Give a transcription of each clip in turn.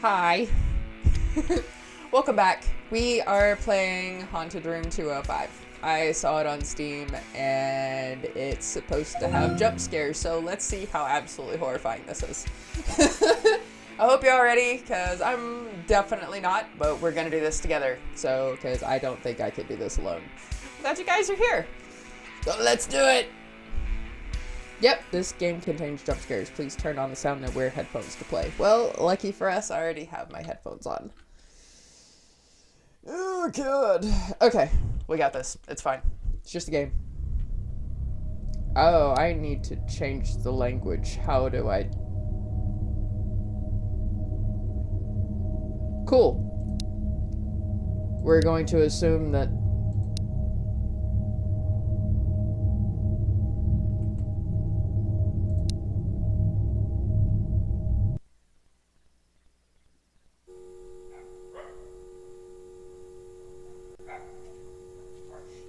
Hi. Welcome back. We are playing Haunted Room 205. I saw it on Steam and it's supposed to have jump scares, so let's see how absolutely horrifying this is. I hope you're all ready, because I'm definitely not, but we're gonna do this together. So, because I don't think I could do this alone. Glad you guys are here. So let's do it! Yep, this game contains jump scares. Please turn on the sound and wear headphones to play. Well, lucky for us, I already have my headphones on. Oh, God. Okay, we got this. It's fine. It's just a game. Oh, I need to change the language. How do I... Cool. We're going to assume that...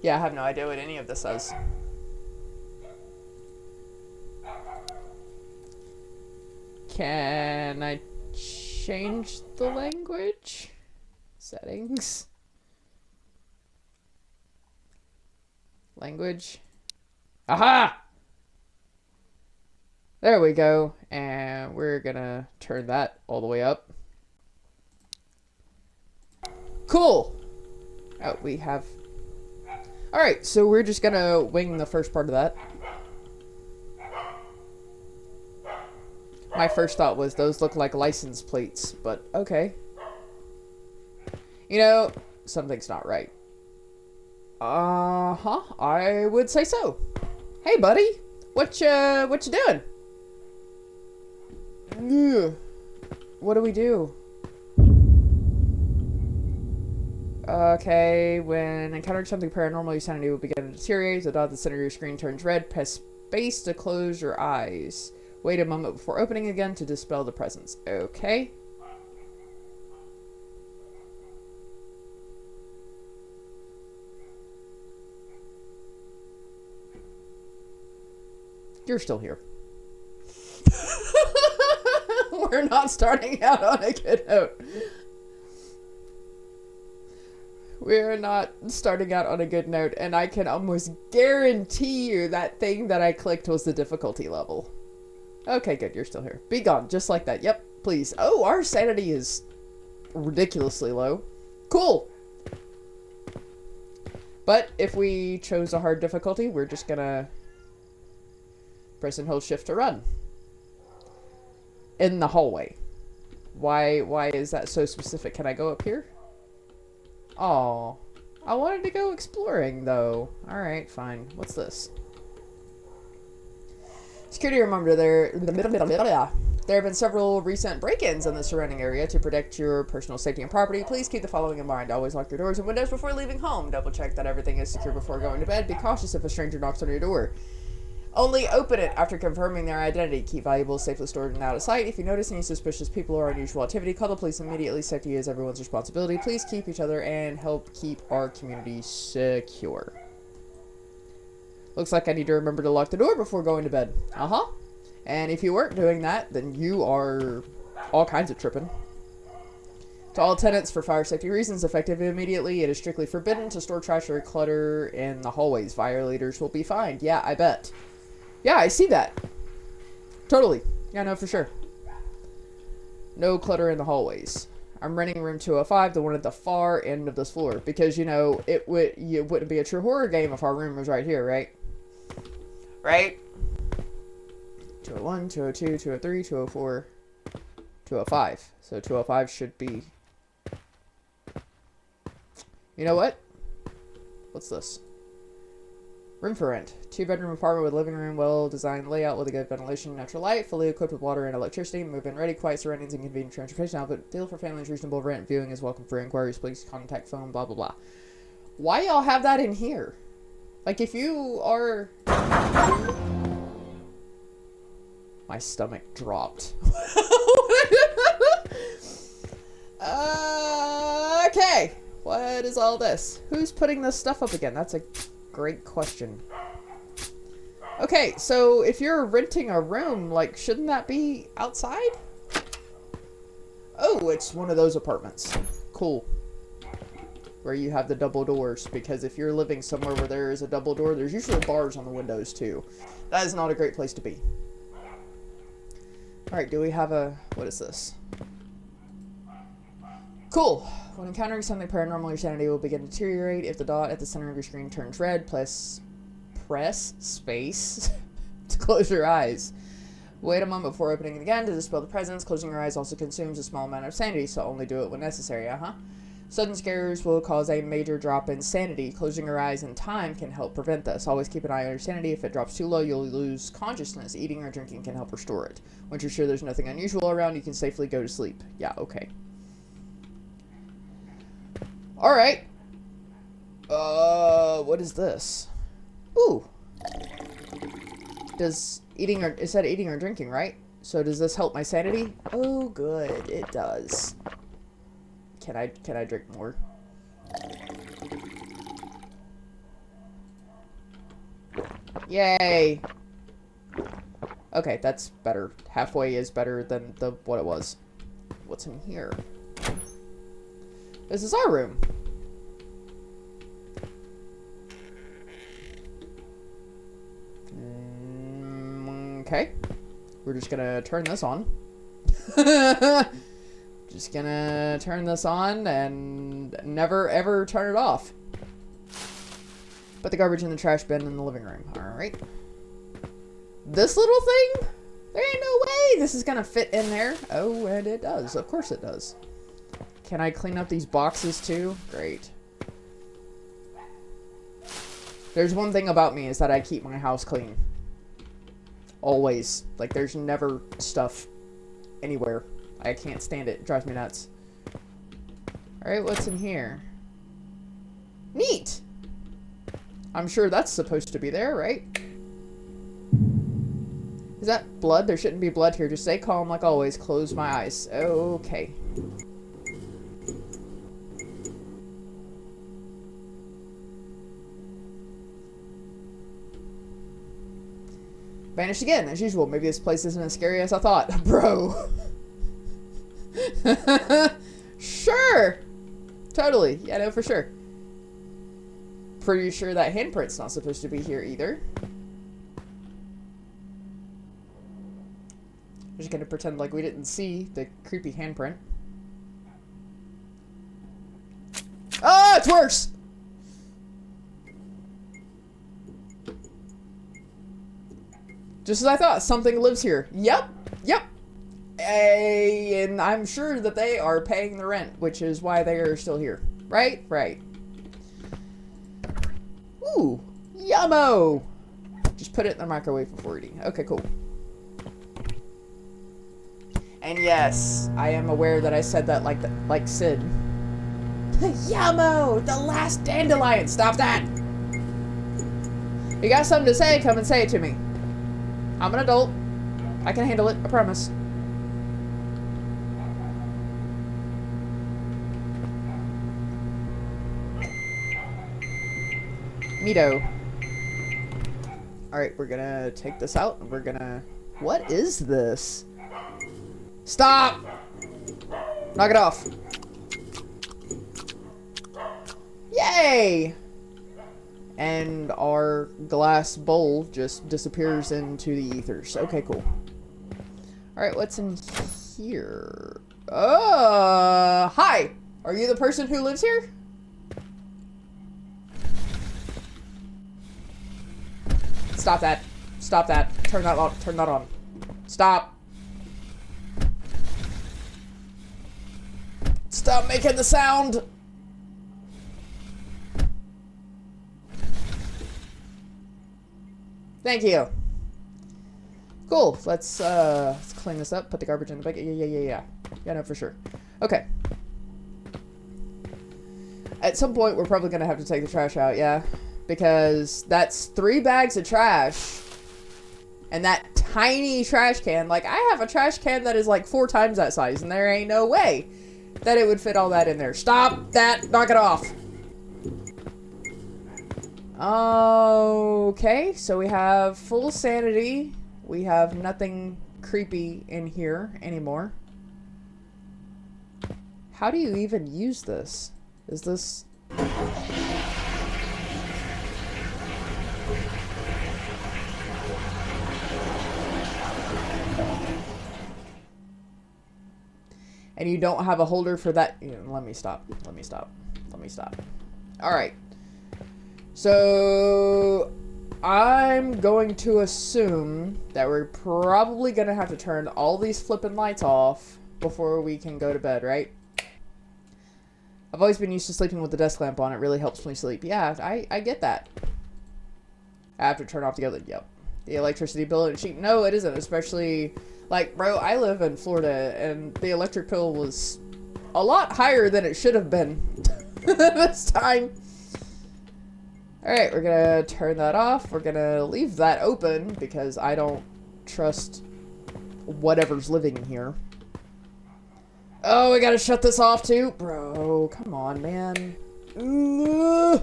Yeah, I have no idea what any of this says. Can I change the language? Settings. Language. Aha! There we go. And we're gonna turn that all the way up. Cool! Oh, we have... Alright, so we're just gonna wing the first part of that. My first thought was those look like license plates, but okay. You know, something's not right. Uh-huh, I would say so. Hey, buddy, what you doing? Ugh. What do we do? Okay, when encountering something paranormal, your sanity will begin to deteriorate. The dot at the center of your screen turns red. Press space to close your eyes. Wait a moment before opening again to dispel the presence. Okay. You're still here. We're not starting out on a good note. We're not starting out on a good note, and I can almost guarantee you that thing that I clicked was the difficulty level. Okay, good, you're still here. Be gone, just like that. Yep, please. Oh, our sanity is ridiculously low. Cool. But if we chose a hard difficulty, we're just gonna press and hold shift to run. In the hallway. Why is that so specific? Can I go up here? Oh, I wanted to go exploring, though. Alright, fine. What's this? Security reminder, there have been several recent break-ins in the surrounding area. To protect your personal safety and property, please keep the following in mind. Always lock your doors and windows before leaving home. Double check that everything is secure before going to bed. Be cautious if a stranger knocks on your door. Only open it after confirming their identity. Keep valuables safely stored and out of sight. If you notice any suspicious people or unusual activity, call the police immediately. Safety is everyone's responsibility. Please keep each other and help keep our community secure. Looks like I need to remember to lock the door before going to bed. Uh-huh. And if you weren't doing that, then you are all kinds of tripping. To all tenants, for fire safety reasons, effective immediately, it is strictly forbidden to store trash or clutter in the hallways. Violators will be fined. Yeah, I bet. Yeah, I see that. Totally. Yeah, no, for sure. No clutter in the hallways. I'm renting room 205, the one at the far end of this floor. Because, you know, it wouldn't be a true horror game if our room was right here, right? Right? 201, 202, 203, 204, 205. So 205 should be... You know what? What's this? Room for rent. 2-bedroom apartment with living room, well-designed layout with a good ventilation, natural light, fully equipped with water and electricity, move-in ready, quiet surroundings, and convenient transportation output. Deal for families, reasonable rent, viewing is welcome. For inquiries, please contact phone, blah, blah, blah. Why y'all have that in here? Like, if you are... My stomach dropped. Okay. What is all this? Who's putting this stuff up again? That's a great question. Okay, so if you're renting a room, like, shouldn't that be outside? Oh, Oh, it's one of those apartments. Cool. Where you have the double doors, because if you're living somewhere where there is a double door, there's usually bars on the windows too. That is not a great place to be. Alright, do we have a... what is this? Cool. When encountering something paranormal, your sanity will begin to deteriorate. If the dot at the center of your screen turns red, press space to close your eyes. Wait a moment before opening it again to dispel the presence. Closing your eyes also consumes a small amount of sanity, so only do it when necessary, Sudden scares will cause a major drop in sanity. Closing your eyes in time can help prevent this. Always keep an eye on your sanity. If it drops too low, you'll lose consciousness. Eating or drinking can help restore it. Once you're sure there's nothing unusual around, you can safely go to sleep. Yeah, okay. Alright. What is this? Ooh. It said eating or drinking, right? So does this help my sanity? Oh, good. It does. Can I drink more? Yay! Okay, that's better. Halfway is better than what it was. What's in here? This is our room. Okay. We're just gonna turn this on. Just gonna turn this on and never ever turn it off. Put the garbage in the trash bin in the living room. Alright. This little thing? There ain't no way this is gonna fit in there. Oh, and it does. Of course it does. Can I clean up these boxes too? Great. There's one thing about me is that I keep my house clean. Always. Like, there's never stuff anywhere. I can't stand it. It drives me nuts. Alright, what's in here? Neat! I'm sure that's supposed to be there, right? Is that blood? There shouldn't be blood here. Just stay calm like always. Close my eyes. Okay. Vanished again, as usual. Maybe this place isn't as scary as I thought. Bro. Sure. Totally. Yeah, no, for sure. Pretty sure that handprint's not supposed to be here either. Just gonna pretend like we didn't see the creepy handprint. Ah, it's worse! Just as I thought, something lives here. Yep, yep. And I'm sure that they are paying the rent, which is why they are still here. Right? Right. Ooh, yummo! Just put it in the microwave before eating. Okay, cool. And yes, I am aware that I said that like Sid. Yummo! The last dandelion! Stop that! You got something to say, come and say it to me. I'm an adult. I can handle it, I promise. Neato. Alright, we're gonna take this out and we're gonna... What is this? Stop! Knock it off. Yay! And our glass bowl just disappears into the ethers. Okay, cool. Alright, what's in here? Hi! Are you the person who lives here? Stop that. Stop that. Turn that on. Turn that on. Stop. Stop making the sound! Thank you. Cool. Let's clean this up. Put the garbage in the bucket. Yeah. Yeah, no, for sure. Okay. At some point, we're probably gonna have to take the trash out, yeah? Because that's 3 bags of trash. And that tiny trash can. Like, I have a trash can that is like 4 times that size, and there ain't no way that it would fit all that in there. Stop that! Knock it off! Okay, so we have full sanity. We have nothing creepy in here anymore. How do you even use this? Is this... And you don't have a holder for that. Let me stop. Let me stop. Let me stop. All right. So I'm going to assume that we're probably going to have to turn all these flipping lights off before we can go to bed, right? I've always been used to sleeping with the desk lamp on. It really helps me sleep. Yeah, I get that. I have to turn off the other. Yep. The electricity bill and cheap. No, it isn't. Especially, like, bro, I live in Florida, and the electric bill was a lot higher than it should have been this time. Alright, we're gonna turn that off. We're gonna leave that open because I don't trust whatever's living in here. Oh, we gotta shut this off too? Bro, come on, man. And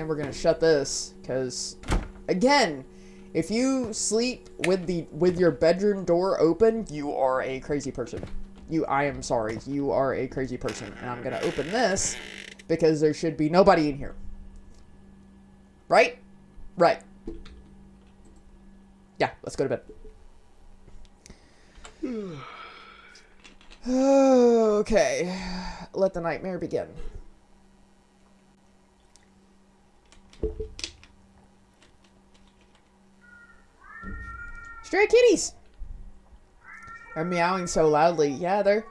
we're gonna shut this, because, again, if you sleep with your bedroom door open, you are a crazy person. I am sorry, you are a crazy person. And I'm gonna open this, because there should be nobody in here. Right? Right. Yeah, let's go to bed. Okay. Let the nightmare begin. Stray kitties! They're meowing so loudly. Yeah, they're...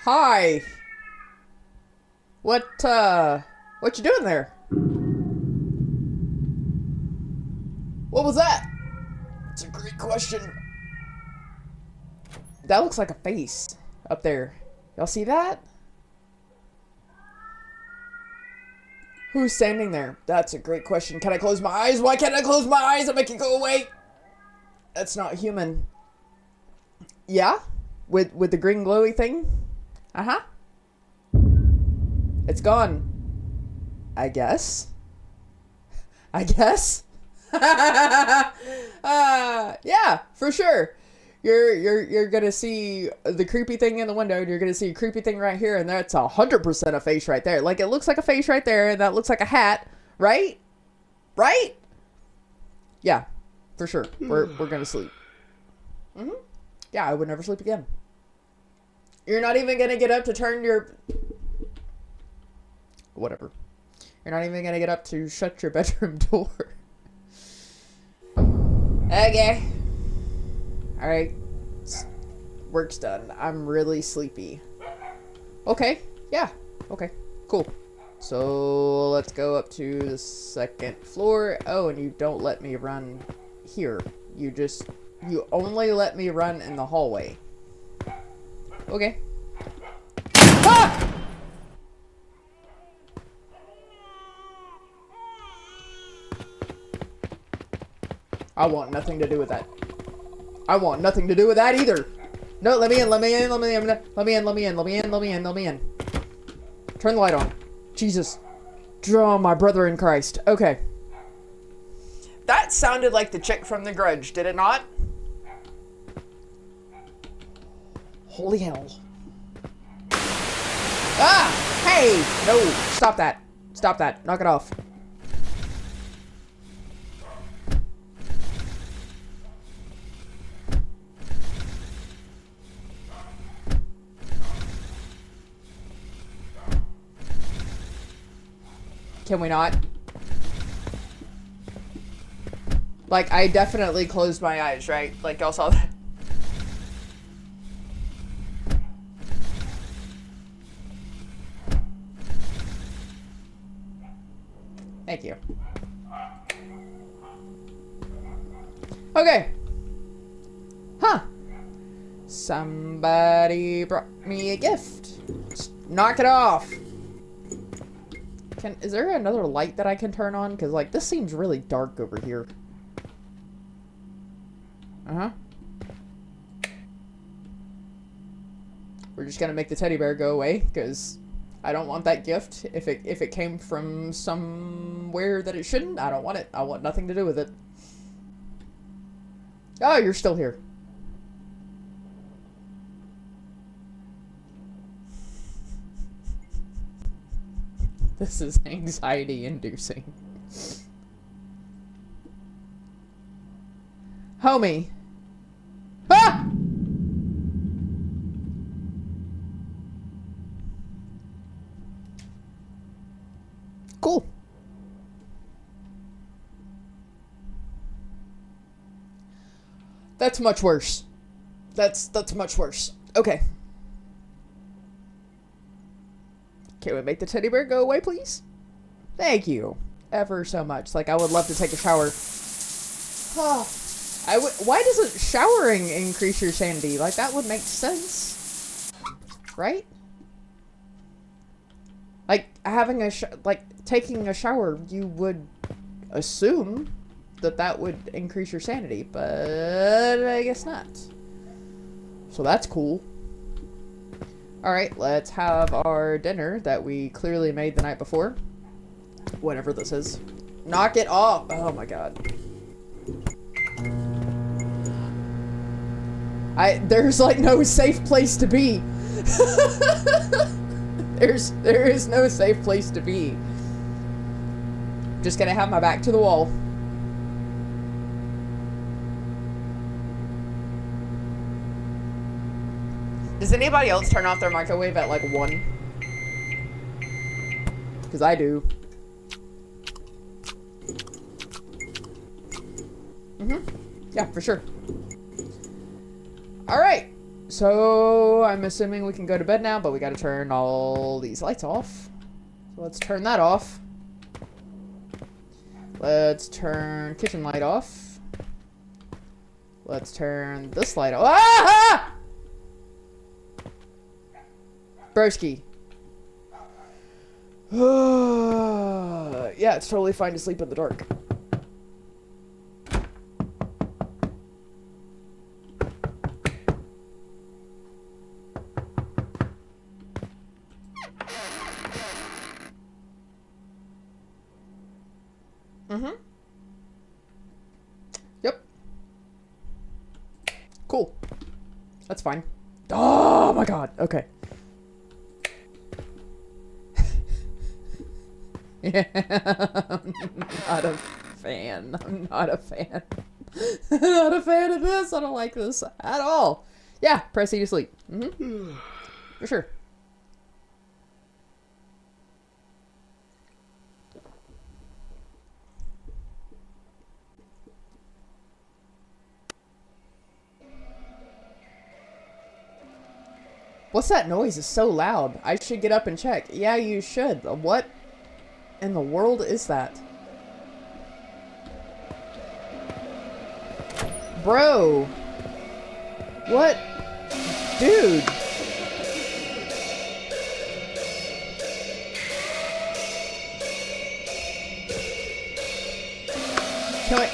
Hi! What you doing there? What was that? It's a great question. That looks like a face up there. Y'all see that? Who's standing there? That's a great question. Can I close my eyes? Why can't I close my eyes and make it go away? That's not human. Yeah? With the green glowy thing? Uh-huh. It's gone. I guess. Yeah, for sure. You're gonna see the creepy thing in the window, and you're gonna see a creepy thing right here, and that's 100% a face right there. Like, it looks like a face right there, and that looks like a hat, right? Right? Yeah, for sure. We're gonna sleep. Yeah, I would never sleep again. You're not even gonna get up to turn your... Whatever. You're not even gonna get up to shut your bedroom door. Okay. Alright. Work's done. I'm really sleepy. Okay. Yeah. Okay. Cool. So, let's go up to the second floor. Oh, and you don't let me run here. You only let me run in the hallway. Okay. Ah! I want nothing to do with that. I want nothing to do with that either. No, let me in, let me in, let me in, let me in, let me in, let me in, let me in, let me in. Turn the light on. Jesus. Draw my brother in Christ. Okay. That sounded like the chick from The Grudge, did it not? Holy hell. Ah! Hey! No! Stop that. Stop that. Knock it off. Can we not? Like, I definitely closed my eyes, right? Like, y'all saw that. Thank you. Okay. Huh. Somebody brought me a gift. Just knock it off. Is there another light that I can turn on? Because, like, this seems really dark over here. Uh-huh. We're just gonna make the teddy bear go away, because I don't want that gift. If it came from somewhere that it shouldn't, I don't want it. I want nothing to do with it. Oh, you're still here. This is anxiety inducing. Homie. Ah! Cool. That's much worse. That's much worse. Okay. Can we make the teddy bear go away, please? Thank you. Ever so much. Like, I would love to take a shower. Why doesn't showering increase your sanity? Like, that would make sense. Right? Like, having taking a shower, you would assume that would increase your sanity, but I guess not. So that's cool. Alright, let's have our dinner that we clearly made the night before. Whatever this is. Knock it off! Oh my god. There's like no safe place to be. There is no safe place to be. Just gonna have my back to the wall. Does anybody else turn off their microwave at like 1? Because I do. Yeah, for sure. Alright. So, I'm assuming we can go to bed now, but we gotta turn all these lights off. So let's turn that off. Let's turn kitchen light off. Let's turn this light off. Ah! Broski. Yeah, it's totally fine to sleep in the dark. Yep. Cool. That's fine. Oh my god. Okay. Yeah, I'm not a fan. I'm not a fan. Not a fan of this. I don't like this at all. Yeah, press E to sleep. For sure. What's that noise? It's so loud. I should get up and check. Yeah, you should. What in the world is that? Bro. What? Dude. Can I...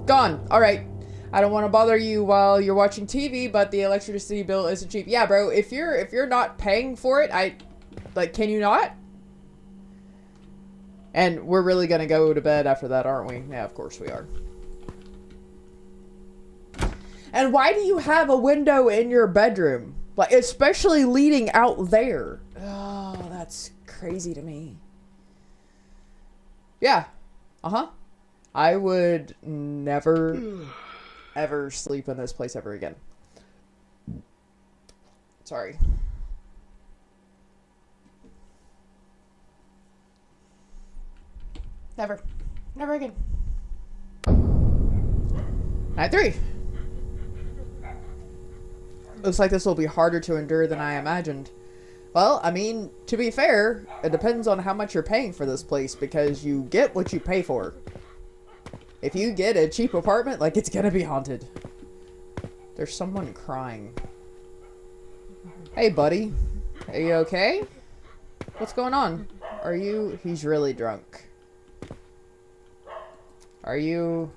Gone. Alright. I don't want to bother you while you're watching TV, but the electricity bill isn't cheap. Yeah, bro, if you're not paying for it, can you not? And we're really gonna go to bed after that, aren't we? Yeah, of course we are. And why do you have a window in your bedroom? Like, especially leading out there. Oh, that's crazy to me. Yeah. Uh-huh. I would never, ever sleep in this place ever again. Sorry. Never. Never again. Night 3. Looks like this will be harder to endure than I imagined. Well, I mean, to be fair, it depends on how much you're paying for this place, because you get what you pay for. If you get a cheap apartment, like, it's gonna be haunted. There's someone crying. Hey, buddy. Are you okay? What's going on? Are you... He's really drunk. Are you...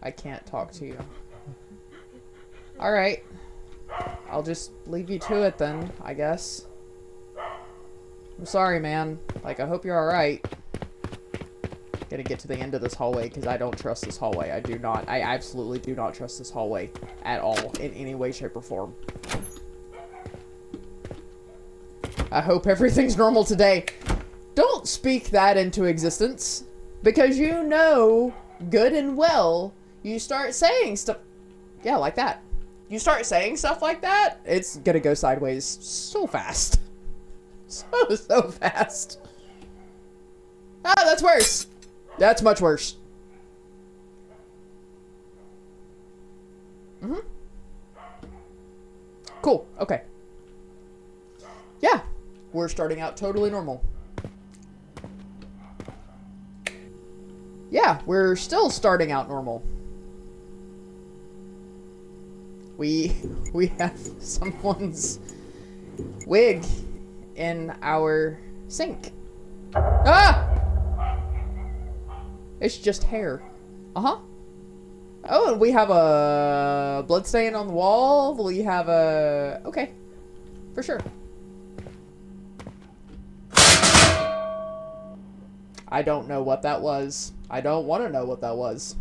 I can't talk to you. Alright. I'll just leave you to it then, I guess. I'm sorry, man. Like, I hope you're alright. Gotta get to the end of this hallway, because I don't trust this hallway. I absolutely do not trust this hallway at all, in any way, shape, or form. I hope everything's normal today. Don't speak that into existence, because you know good and well you start saying stuff, yeah, like that. You start saying stuff like that, it's gonna go sideways so fast. So fast. Ah, that's worse. That's much worse. Mm-hmm. Cool, okay. Yeah, we're starting out totally normal. Yeah, we're still starting out normal. We have someone's wig in our sink. Ah! It's just hair. Uh-huh. Oh, and we have a blood stain on the wall. We have a... Okay. For sure. I don't know what that was. I don't want to know what that was.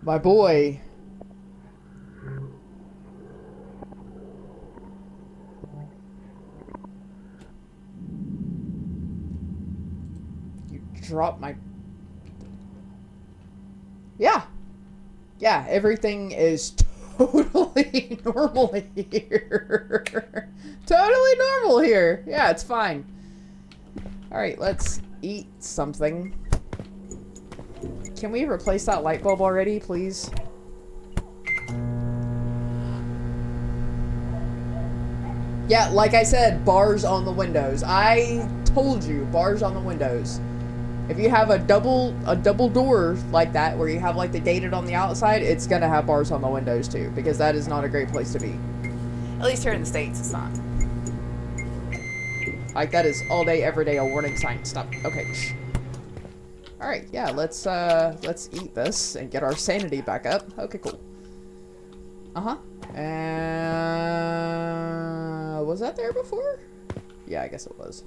My boy. You dropped my... Yeah. Yeah, everything is totally normal here. Totally normal here. Yeah, it's fine. Alright, let's eat something. Can we replace that light bulb already, please? Yeah, like I said, bars on the windows. I told you, bars on the windows. If you have a double door like that, where you have like the gated on the outside, it's gonna have bars on the windows too, because that is not a great place to be. At least here in the States, it's not. Like, that is all day, every day a warning sign. Stop. Okay. Shh. All right. Yeah. Let's eat this and get our sanity back up. Okay. Cool. Was that there before? Yeah, I guess it was.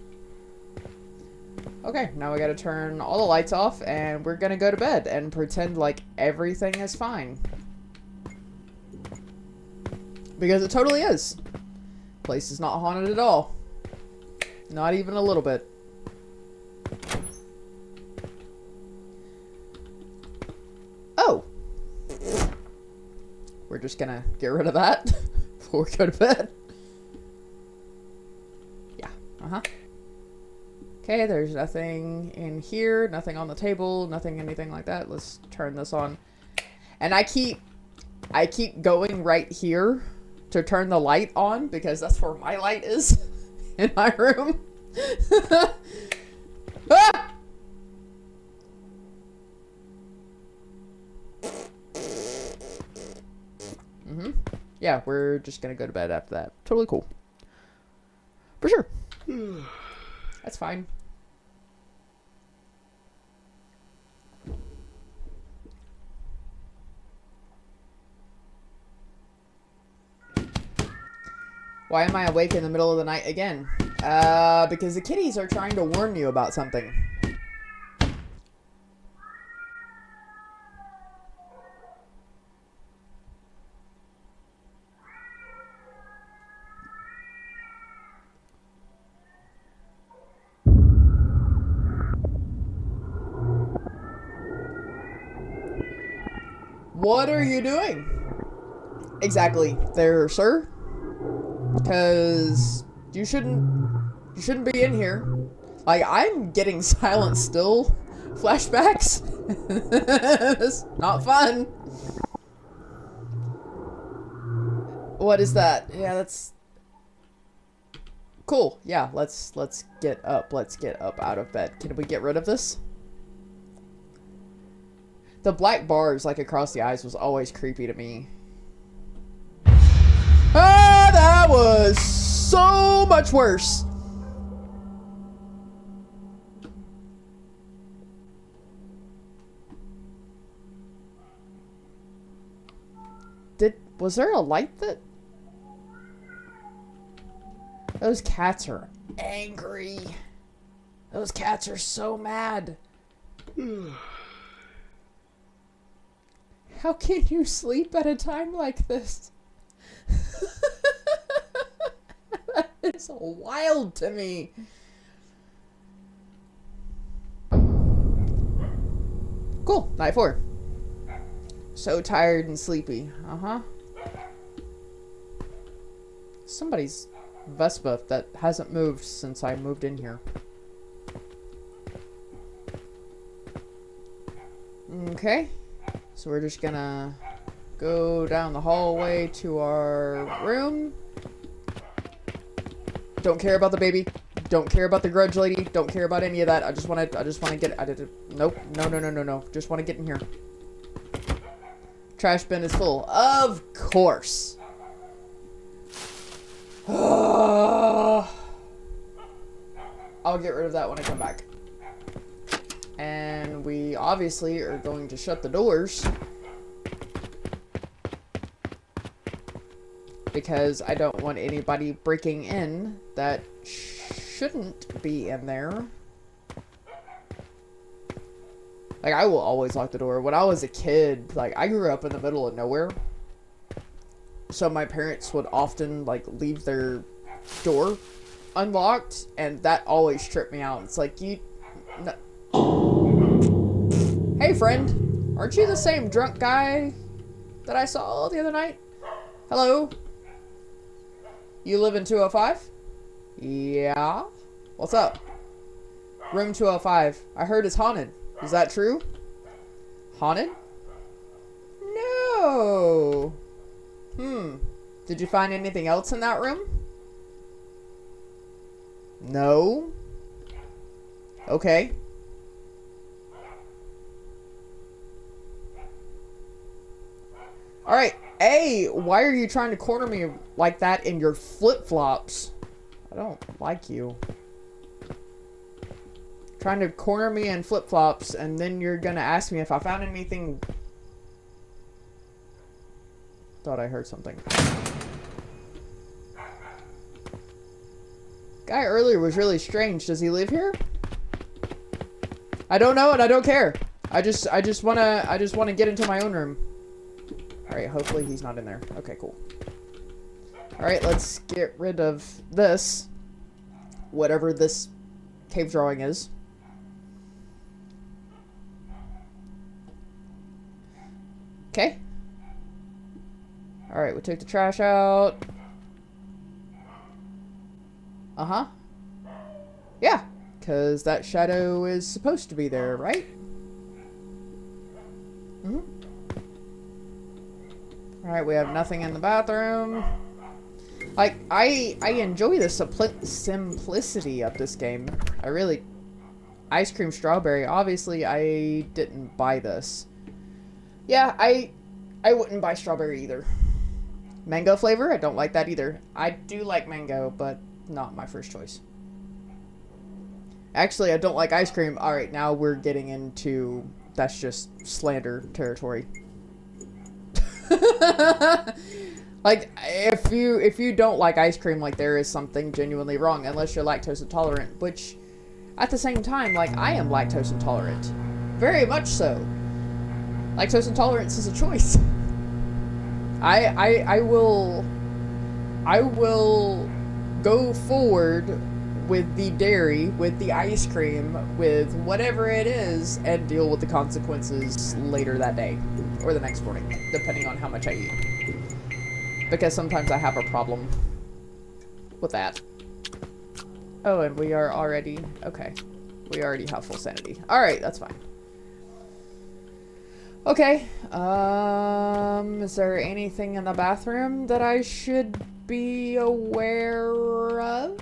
Okay, now we gotta turn all the lights off, and we're gonna go to bed and pretend like everything is fine. Because it totally is. Place is not haunted at all. Not even a little bit. Oh! We're just gonna get rid of that before we go to bed. Yeah, Okay, there's nothing in here, nothing on the table, nothing, anything like that. Let's turn this on. And I keep going right here to turn the light on, because that's where my light is in my room. Ah! Yeah, we're just gonna go to bed after that. Totally cool. For sure. That's fine. Why am I awake in the middle of the night again? Because the kitties are trying to warn you about something. What are you doing? Exactly, there, sir. Because you shouldn't be in here. Like, I'm getting silent still flashbacks. It's not fun. What is that? Yeah, that's cool. Yeah, let's get up. Let's get up out of bed. Can we get rid of this? The black bars like across the eyes was always creepy to me. Ah, that was so much worse. Was there a light that... Those cats are angry. Those cats are so mad. How can you sleep at a time like this? That is wild to me. Cool. Night 4. So tired and sleepy. Uh-huh. Somebody's Vespa that hasn't moved since I moved in here. Okay. So we're just gonna go down the hallway to our room. Don't care about the baby. Don't care about the grudge lady. Don't care about any of that. I just wanna get... Nope. No. Just wanna get in here. Trash bin is full. Of course. I'll get rid of that when I come back. And we obviously are going to shut the doors. Because I don't want anybody breaking in that shouldn't be in there. Like, I will always lock the door. When I was a kid, like, I grew up in the middle of nowhere. So my parents would often, like, leave their door unlocked. And that always tripped me out. It's like, no. Hey, friend. Aren't you the same drunk guy that I saw the other night? Hello? You live in 205? Yeah? What's up? Room 205. I heard it's haunted. Is that true? Haunted? No. Did you find anything else in that room? No. Okay. Alright. Hey, why are you trying to corner me like that in your flip-flops? I don't like you. Trying to corner me in flip-flops, and then you're gonna ask me if I found anything. Thought I heard something. Guy earlier was really strange. Does he live here? I don't know, and I don't care. I just wanna get into my own room. Alright, hopefully he's not in there. Okay, cool. Alright, let's get rid of this. Whatever this cave drawing is. Okay. Alright, we took the trash out. Uh-huh. Yeah, because that shadow is supposed to be there, right? Mm-hmm. Alright, we have nothing in the bathroom. Like, I enjoy the simplicity of this game. I really... Ice cream strawberry. Obviously, I didn't buy this. Yeah, I wouldn't buy strawberry either. Mango flavor? I don't like that either. I do like mango, but not my first choice. Actually, I don't like ice cream. Alright, now we're getting into... That's just slander territory. Like, if you don't like ice cream, like, there is something genuinely wrong, unless you're lactose intolerant, which, at the same time, like, I am lactose intolerant. Very much so. Lactose intolerance is a choice. I will go forward with the dairy, with the ice cream, with whatever it is, and deal with the consequences later that day, or the next morning, depending on how much I eat. Because sometimes I have a problem with that. Oh, and we are already... Okay. We already have full sanity. Alright, that's fine. Okay. Is there anything in the bathroom that I should be aware of?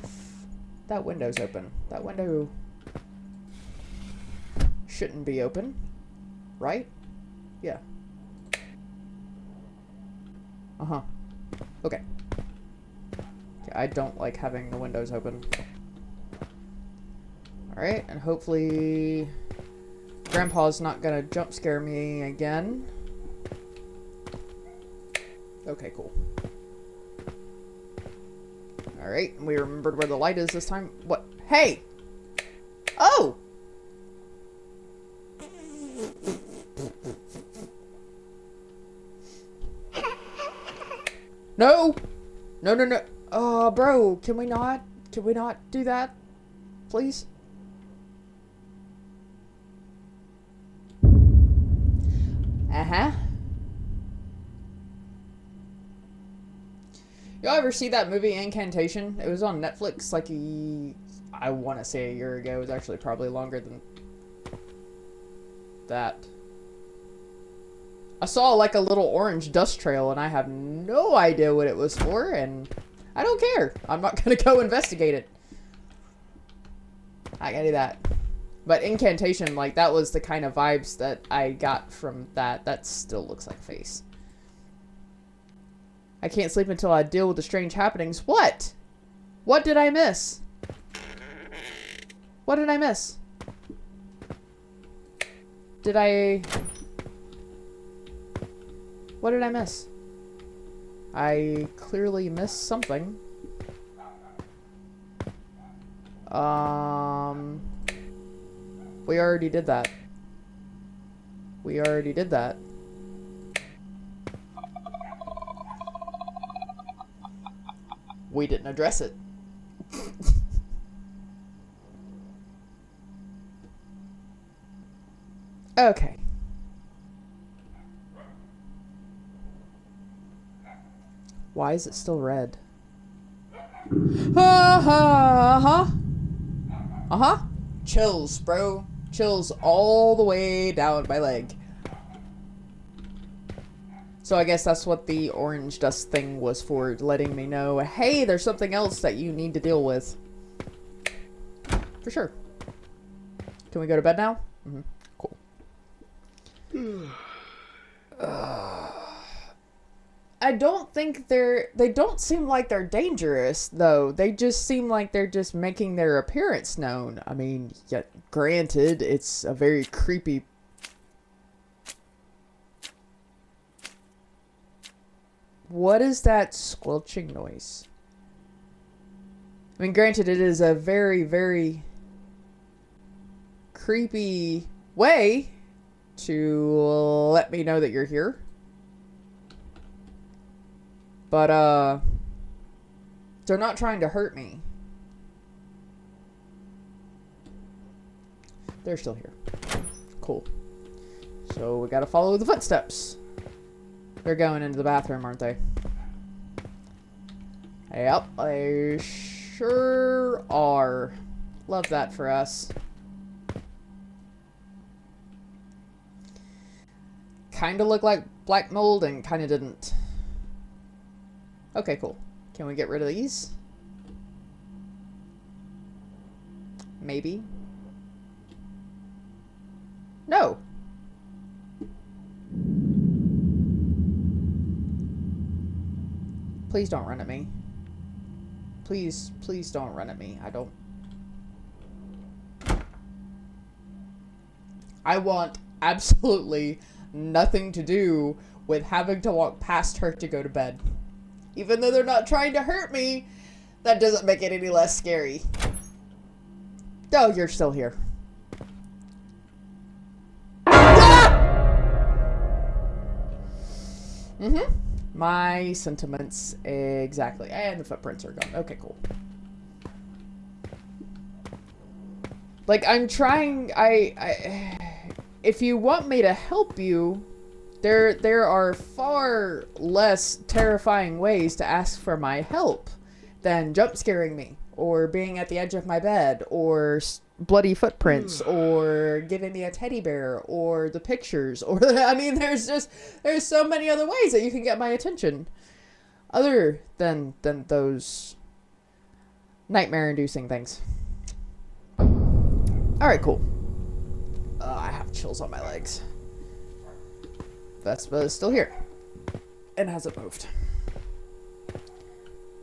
That window's open. That window shouldn't be open, right? Yeah. Uh-huh. Okay. I don't like having the windows open. Alright, and hopefully Grandpa's not gonna jump scare me again. Okay, cool. Alright, we remembered where the light is this time. What? Hey! Oh! No! No, no, no. Oh, bro, can we not do that? Please? Uh-huh. Y'all ever see that movie Incantation? It was on Netflix like I want to say a year ago. It was actually probably longer than that. I saw like a little orange dust trail and I have no idea what it was for, and I don't care. I'm not gonna go investigate it. I gotta do that. But Incantation, like, that was the kind of vibes that I got from that. That still looks like a face. I can't sleep until I deal with the strange happenings. What? What did I miss? What did I miss? Did I... What did I miss? I clearly missed something. We already did that. We already did that. We didn't address it. Okay. Why is it still red? Uh-huh. Uh-huh. Chills, bro. Chills all the way down my leg. So I guess that's what the orange dust thing was for, letting me know, hey, there's something else that you need to deal with. For sure. Can we go to bed now? Mm-hmm. Cool. I don't think they don't seem like they're dangerous, though. They just seem like they're just making their appearance known. I mean, yet granted, it's a very creepy... What is that squelching noise? I mean, granted, it is a very, very creepy way to let me know that you're here. But, they're not trying to hurt me. They're still here. Cool. So we gotta follow the footsteps. They're going into the bathroom, aren't they? Yep, they sure are. Love that for us. Kinda looked like black mold and kinda didn't. Okay, cool. Can we get rid of these? Maybe. No. Please don't run at me. Please, please don't run at me. I want absolutely nothing to do with having to walk past her to go to bed. Even though they're not trying to hurt me, that doesn't make it any less scary. Oh, you're still here. Mm-hmm. My sentiments, exactly. And the footprints are gone. Okay, cool. Like, I'm trying, if you want me to help you, there are far less terrifying ways to ask for my help than jump scaring me, or being at the edge of my bed, or bloody footprints, or giving me a teddy bear, or the pictures, or I mean, there's so many other ways that you can get my attention, other than those nightmare-inducing things. All right, cool. I have chills on my legs. Vespa is still here and hasn't moved.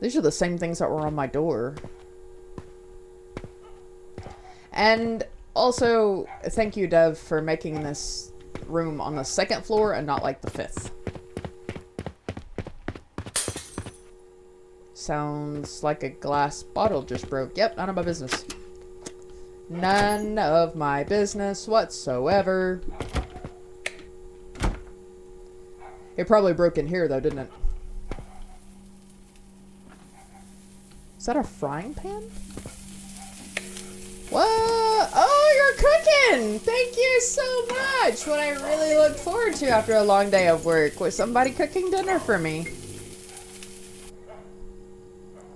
These are the same things that were on my door. And also, thank you, Dev, for making this room on the 2nd floor and not like the 5th. Sounds like a glass bottle just broke. Yep, none of my business. None of my business whatsoever. It probably broke in here, though, didn't it? Is that a frying pan? What? Oh, you're cooking! Thank you so much! What I really look forward to after a long day of work was somebody cooking dinner for me.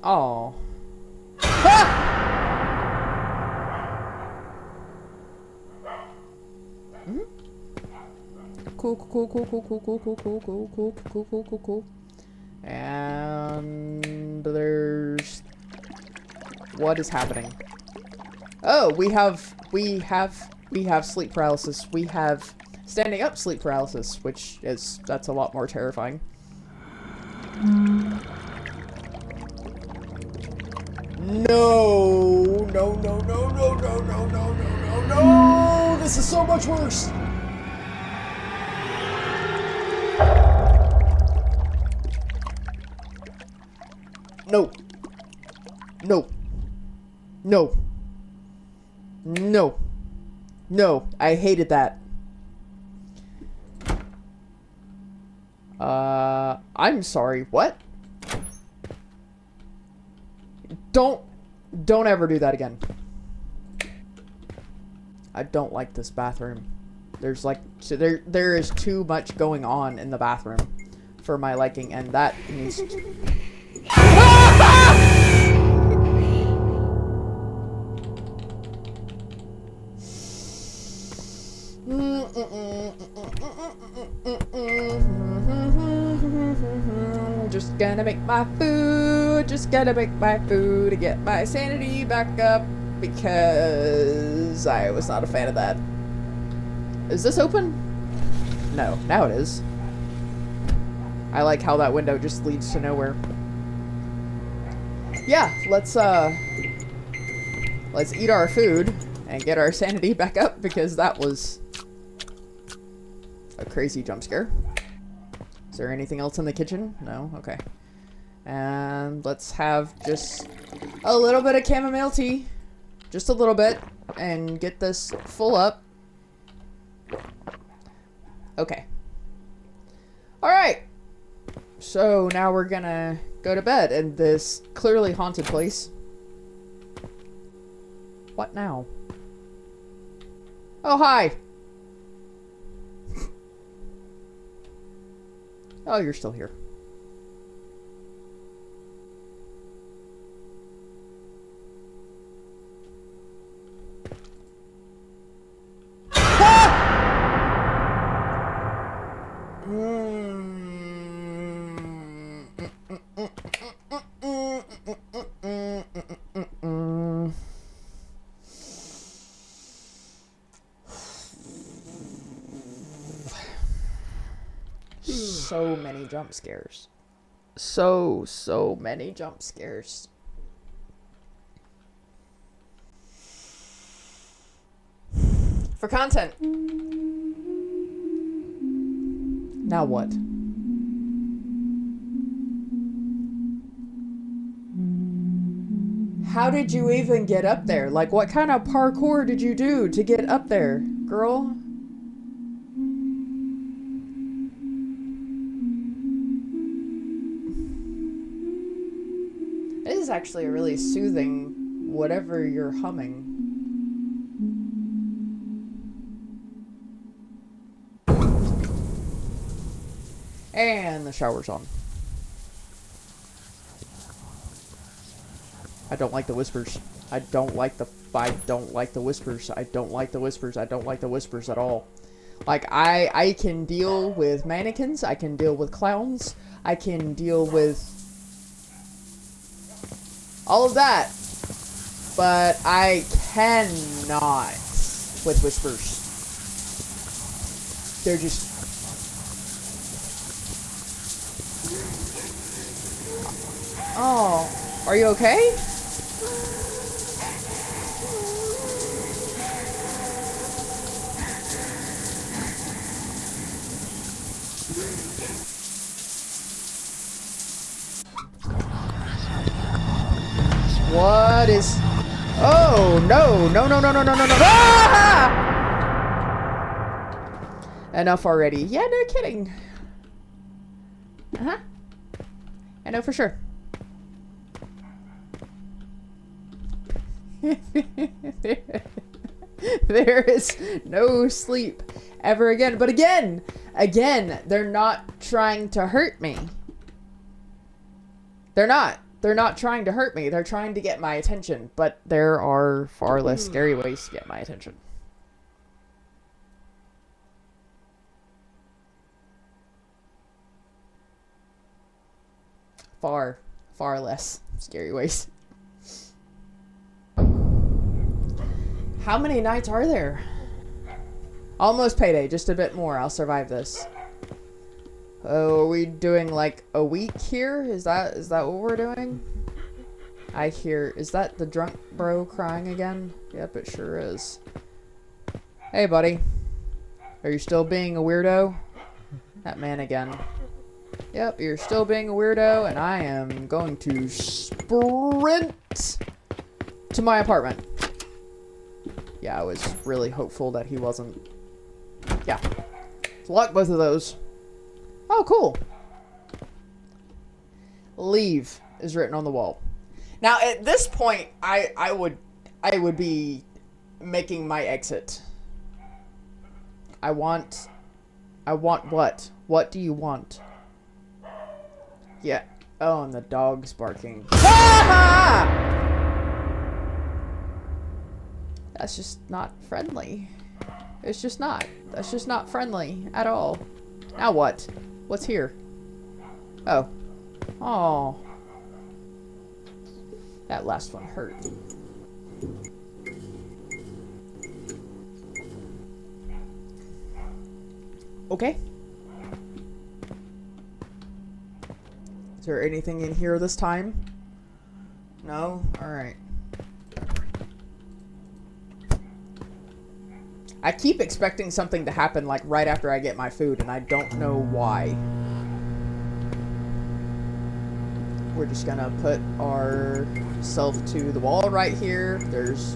Oh. Ah! Cool. And there's... What is happening? Oh, we have sleep paralysis. We have standing up sleep paralysis, that's a lot more terrifying. No, this is so much worse. No, I hated that. I'm sorry, what? Don't ever do that again. I don't like this bathroom. There's like, so there is too much going on in the bathroom for my liking, and that needs to... Just gonna make my food to get my sanity back up, because I was not a fan of that. Is this open? No, now it is. I like how that window just leads to nowhere. Yeah, let's eat our food and get our sanity back up, because that was a crazy jump scare. Is there anything else in the kitchen? No? Okay. And let's have just a little bit of chamomile tea. Just a little bit. And get this full up. Okay. Alright. So now we're gonna go to bed in this clearly haunted place. What now? Oh, hi! Oh, you're still here. So many jump scares. So many jump scares. For content. Now what? How did you even get up there? Like, what kind of parkour did you do to get up there, girl? It is actually a really soothing whatever you're humming. And the shower's on. I don't like the whispers. I don't like the whispers. I don't like the whispers. I don't like the whispers at all. Like, I can deal with mannequins. I can deal with clowns. I can deal with all of that. But I cannot with whispers. They're just... Oh, are you okay? What is... Oh, no, no, no, no, no, no, no, no. Ah! Enough already. Yeah, no kidding. Uh-huh. I know for sure. There is no sleep ever again. But again, they're not trying to hurt me. They're not. They're not trying to hurt me. They're trying to get my attention. But there are far less scary ways to get my attention. Far less scary ways. How many nights are there? Almost payday. Just a bit more. I'll survive this. Oh, are we doing like a week here? Is that what we're doing? I hear... Is that the drunk bro crying again? Yep, it sure is. Hey, buddy. Are you still being a weirdo? That man again. Yep, you're still being a weirdo, and I am going to sprint to my apartment. Yeah, I was really hopeful that he wasn't. Yeah. Lock both of those. Oh, cool. Leave is written on the wall. Now, at this point, I would be making my exit. I want what? What do you want? Yeah. Oh, and the dog's barking. Ah! That's just not friendly. It's just not. That's just not friendly at all. Now what? What's here? Oh. Oh. That last one hurt. Okay. Is there anything in here this time? No? Alright. I keep expecting something to happen like right after I get my food, and I don't know why. We're just gonna put ourselves to the wall right here. There's...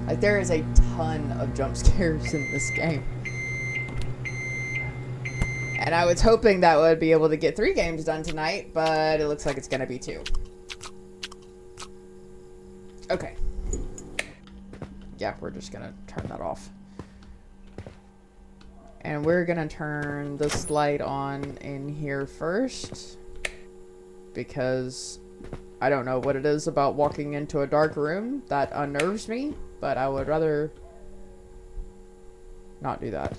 Like, there is a ton of jump scares in this game. And I was hoping that would be able to get 3 games done tonight, but it looks like it's gonna be 2. Okay. Yeah, we're just gonna turn that off. And we're gonna turn this light on in here first, because I don't know what it is about walking into a dark room that unnerves me, but I would rather not do that.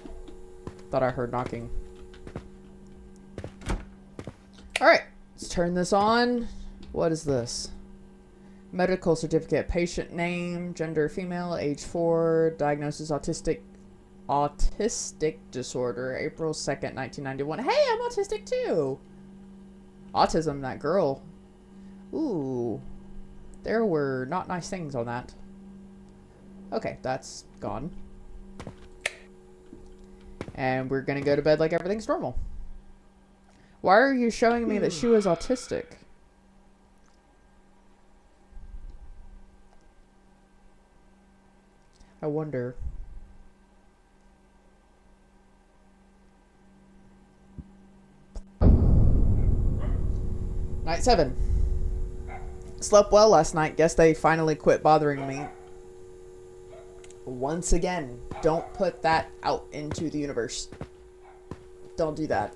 Thought I heard knocking. Alright, let's turn this on. What is this? Medical certificate, patient name, gender female, age 4, diagnosis autistic disorder, April 2nd, 1991. Hey, I'm autistic too! Autism, that girl. Ooh. There were not nice things on that. Okay, that's gone. And we're gonna go to bed like everything's normal. Why are you showing me that she was autistic? I wonder. Night 7. Slept well last night. Guess they finally quit bothering me. Once again, don't put that out into the universe. Don't do that.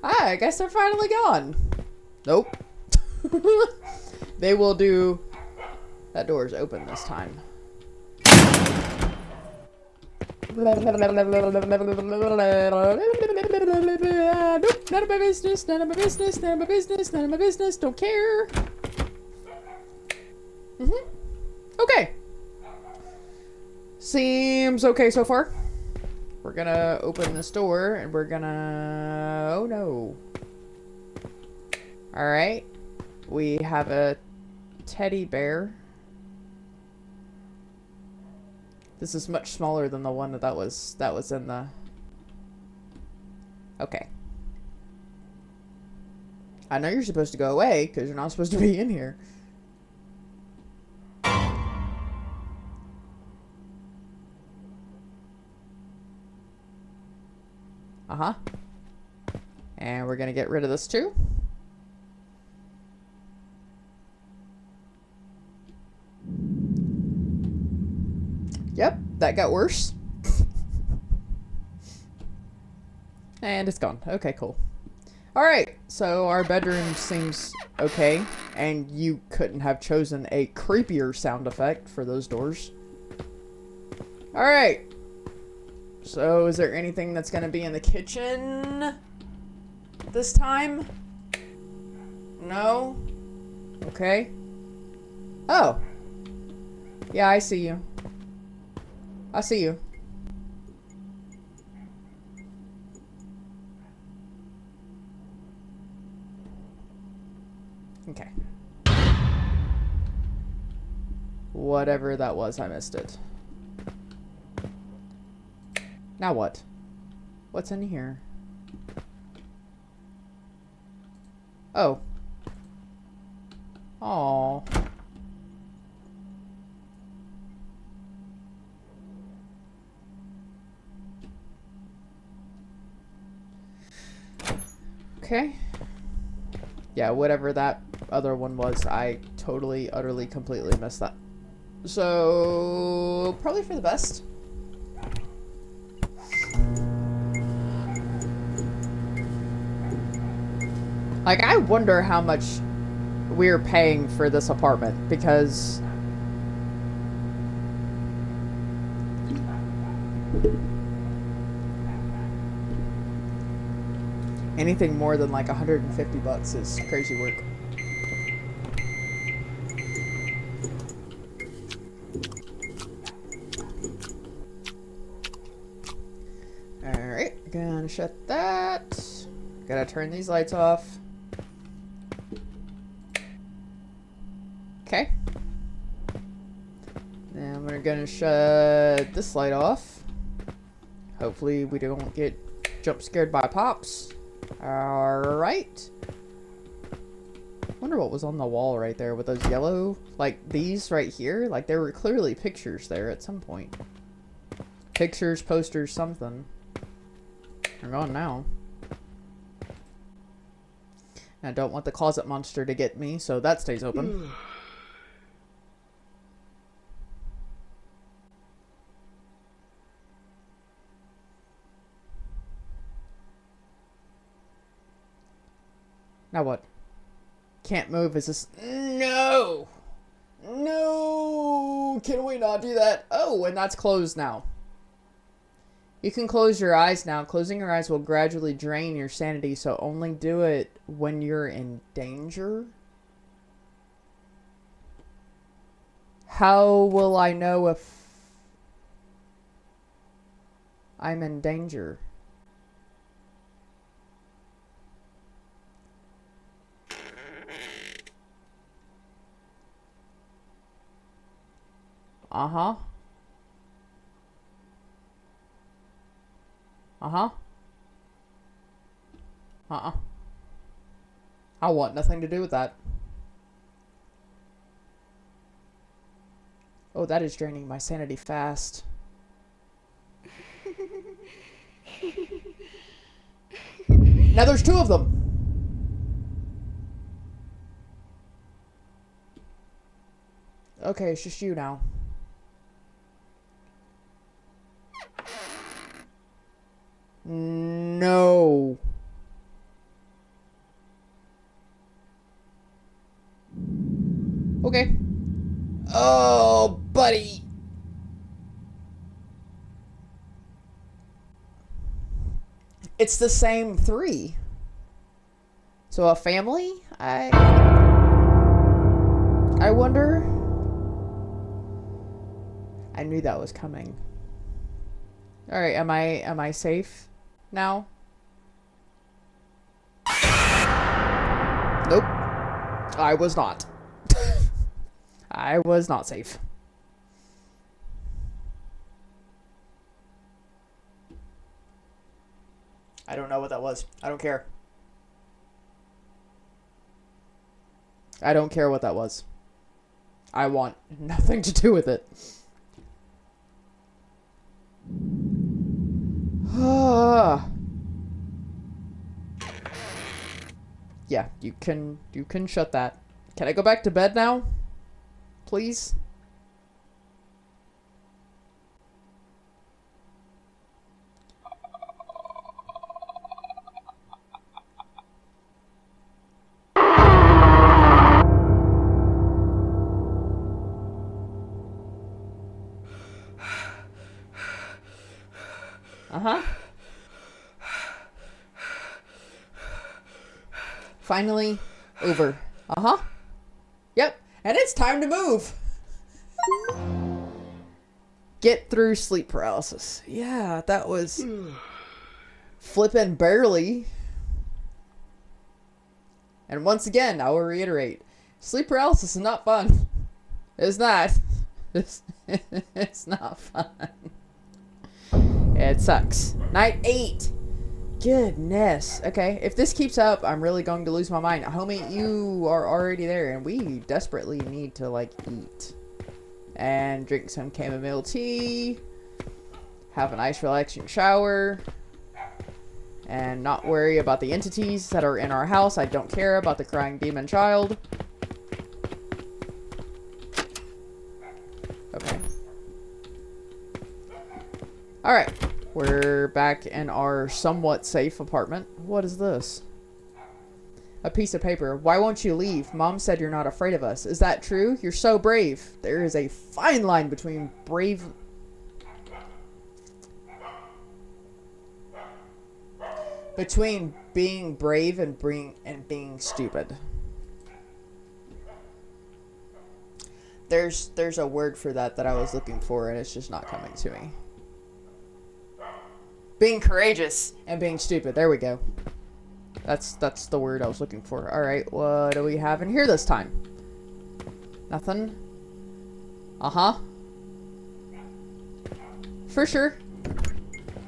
I guess they're finally gone. Nope. They will do... That door is open this time. Nope, none of my business, none of my business, none of my business, none of my business, don't care. Okay. Seems okay so far. We're gonna open this door and we're gonna... Oh no. Alright. We have a teddy bear. This is much smaller than the one that was in the... Okay. I know you're supposed to go away, because you're not supposed to be in here. Uh-huh. And we're gonna get rid of this too. Yep, that got worse. And it's gone. Okay, cool. Alright, so our bedroom seems okay. And you couldn't have chosen a creepier sound effect for those doors. Alright. So, is there anything that's going to be in the kitchen this time? No? Okay. Oh. Yeah, I see you. I see you. Okay. Whatever that was, I missed it. Now what? What's in here? Oh. Aww. Okay. Yeah, whatever that other one was, I totally, utterly, completely missed that. So, probably for the best. Like, I wonder how much we're paying for this apartment, because... anything more than like 150 bucks is crazy work. Alright, gonna shut that. Gotta turn these lights off. Okay. Then we're gonna shut this light off. Hopefully we don't get jump scared by pops. Alright. Wonder what was on the wall right there with those yellow, like these right here. Like there were clearly pictures there at some point. Pictures, posters, something. They're gone now. I don't want the closet monster to get me, so that stays open. Now what? Can't move. Is this... No! No! Can we not do that? Oh, and that's closed now. You can close your eyes now. Closing your eyes will gradually drain your sanity, so only do it when you're in danger. How will I know if I'm in danger? Uh-huh. Uh-huh. Uh-uh. I want nothing to do with that. Oh, that is draining my sanity fast. Now there's two of them. Okay, it's just you now. No. Okay. Oh, buddy. It's the same 3. So a family? I wonder. I knew that was coming. All right, am I safe now? Nope. I was not. I was not safe. I don't know what that was. I don't care. I don't care what that was. I want nothing to do with it. Yeah, you can shut that. Can I go back to bed now? Please? Uh-huh. Finally over. Uh-huh. Yep. And it's time to move. Get through sleep paralysis. Yeah, that was flippin' barely. And once again, I will reiterate, sleep paralysis is not fun. It's not. It's not fun. It sucks. Night 8. Goodness. Okay, if this keeps up, I'm really going to lose my mind. Homie, you are already there, and we desperately need to, like, eat. And drink some chamomile tea. Have a nice relaxing shower. And not worry about the entities that are in our house. I don't care about the crying demon child. Okay. Alright. We're back in our somewhat safe apartment. What is this? A piece of paper. Why won't you leave? Mom said you're not afraid of us. Is that true? You're so brave. There is a fine line between brave... between being brave and being stupid. There's a word for that I was looking for, and it's just not coming to me. Being courageous and being stupid. There we go. That's the word I was looking for. Alright, what do we have in here this time? Nothing? Uh-huh. For sure.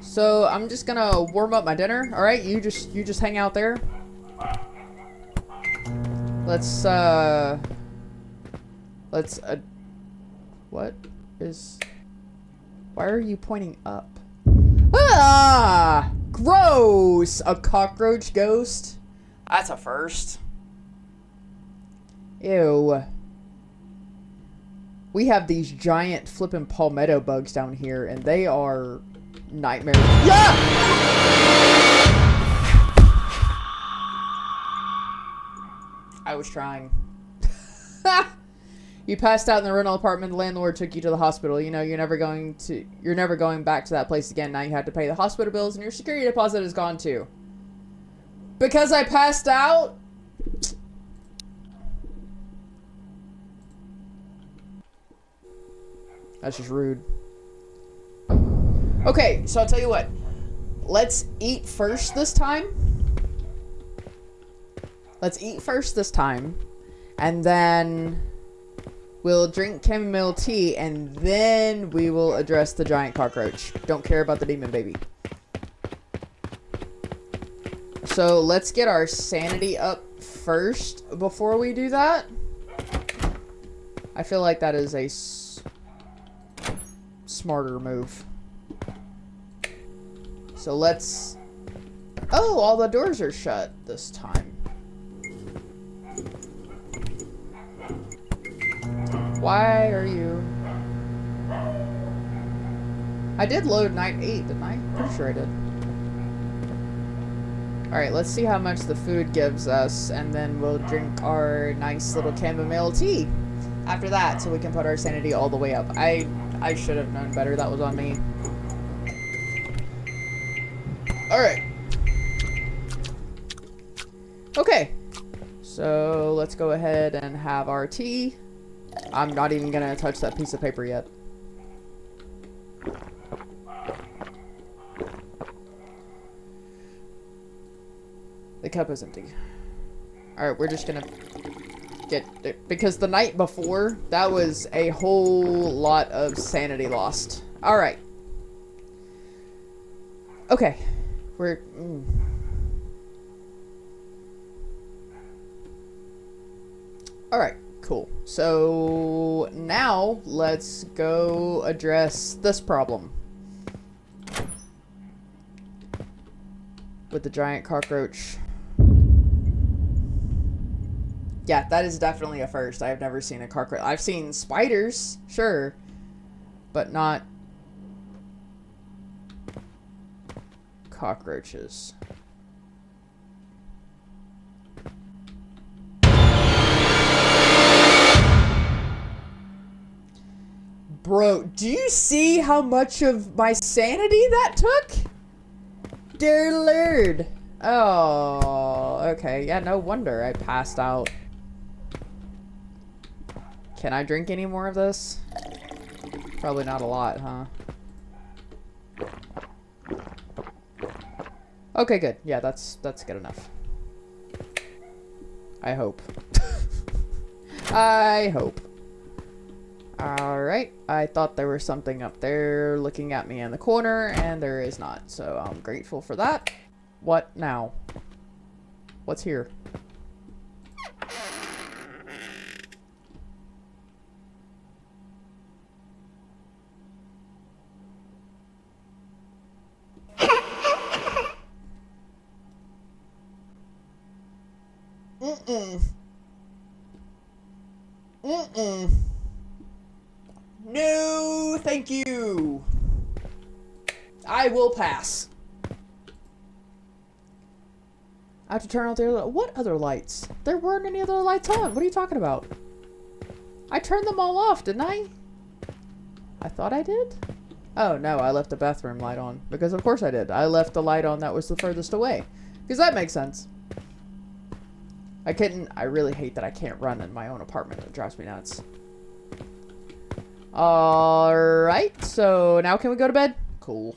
So, I'm just gonna warm up my dinner. Alright, you just hang out there. Let's, what is... Why are you pointing up? Ah! Gross! A cockroach ghost? That's a first. Ew. We have these giant flippin' palmetto bugs down here, and they are nightmares. Yeah! I was trying. You passed out in the rental apartment. The landlord took you to the hospital. You know, you're never going back to that place again. Now you have to pay the hospital bills, and your security deposit is gone too. Because I passed out? That's just rude. Okay, so I'll tell you what. Let's eat first this time. Let's eat first this time. And then... we'll drink chamomile tea, and then we will address the giant cockroach. Don't care about the demon baby. So let's get our sanity up first before we do that. I feel like that is a smarter move. So let's... oh, all the doors are shut this time. Why are you... I did load night 8, didn't I? Pretty sure I did. Alright, let's see how much the food gives us, and then we'll drink our nice little chamomile tea after that, so we can put our sanity all the way up. I should have known better. That was on me. Alright. Okay. So, let's go ahead and have our tea. I'm not even gonna touch that piece of paper yet. The cup is empty. Alright, we're just gonna get it. Because the night before, that was a whole lot of sanity lost. Alright. Okay. We're... Alright, cool. So, now, let's go address this problem. With the giant cockroach. Yeah, that is definitely a first. I've never seen a cockroach. I've seen spiders, sure. But not... cockroaches. Bro, do you see how much of my sanity that took? Dear Lord. Oh, okay. Yeah, no wonder I passed out. Can I drink any more of this? Probably not a lot, huh? Okay, good. Yeah, that's good enough. I hope. I hope. Alright, I thought there was something up there looking at me in the corner, and there is not, so I'm grateful for that. What now? What's here? No, thank you. I will pass. I have to turn out the other... What other lights? There weren't any other lights on. What are you talking about? I turned them all off, didn't I? I thought I did? Oh, no, I left the bathroom light on. Because of course I did. I left the light on that was the furthest away. Because that makes sense. I really hate that I can't run in my own apartment. It drives me nuts. Alright, so now can we go to bed? Cool.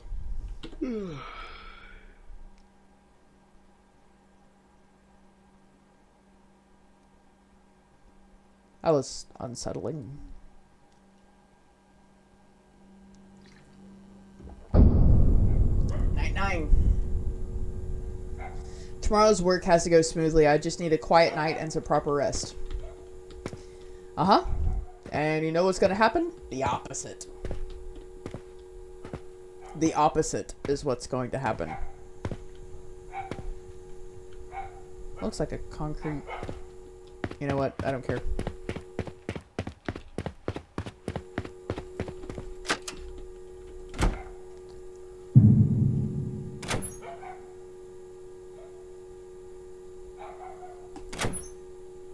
That was unsettling. Night. Tomorrow's work has to go smoothly. I just need a quiet night and some proper rest. Uh-huh. And you know what's gonna happen? The opposite. The opposite is what's going to happen. Looks like a concrete... You know what? I don't care.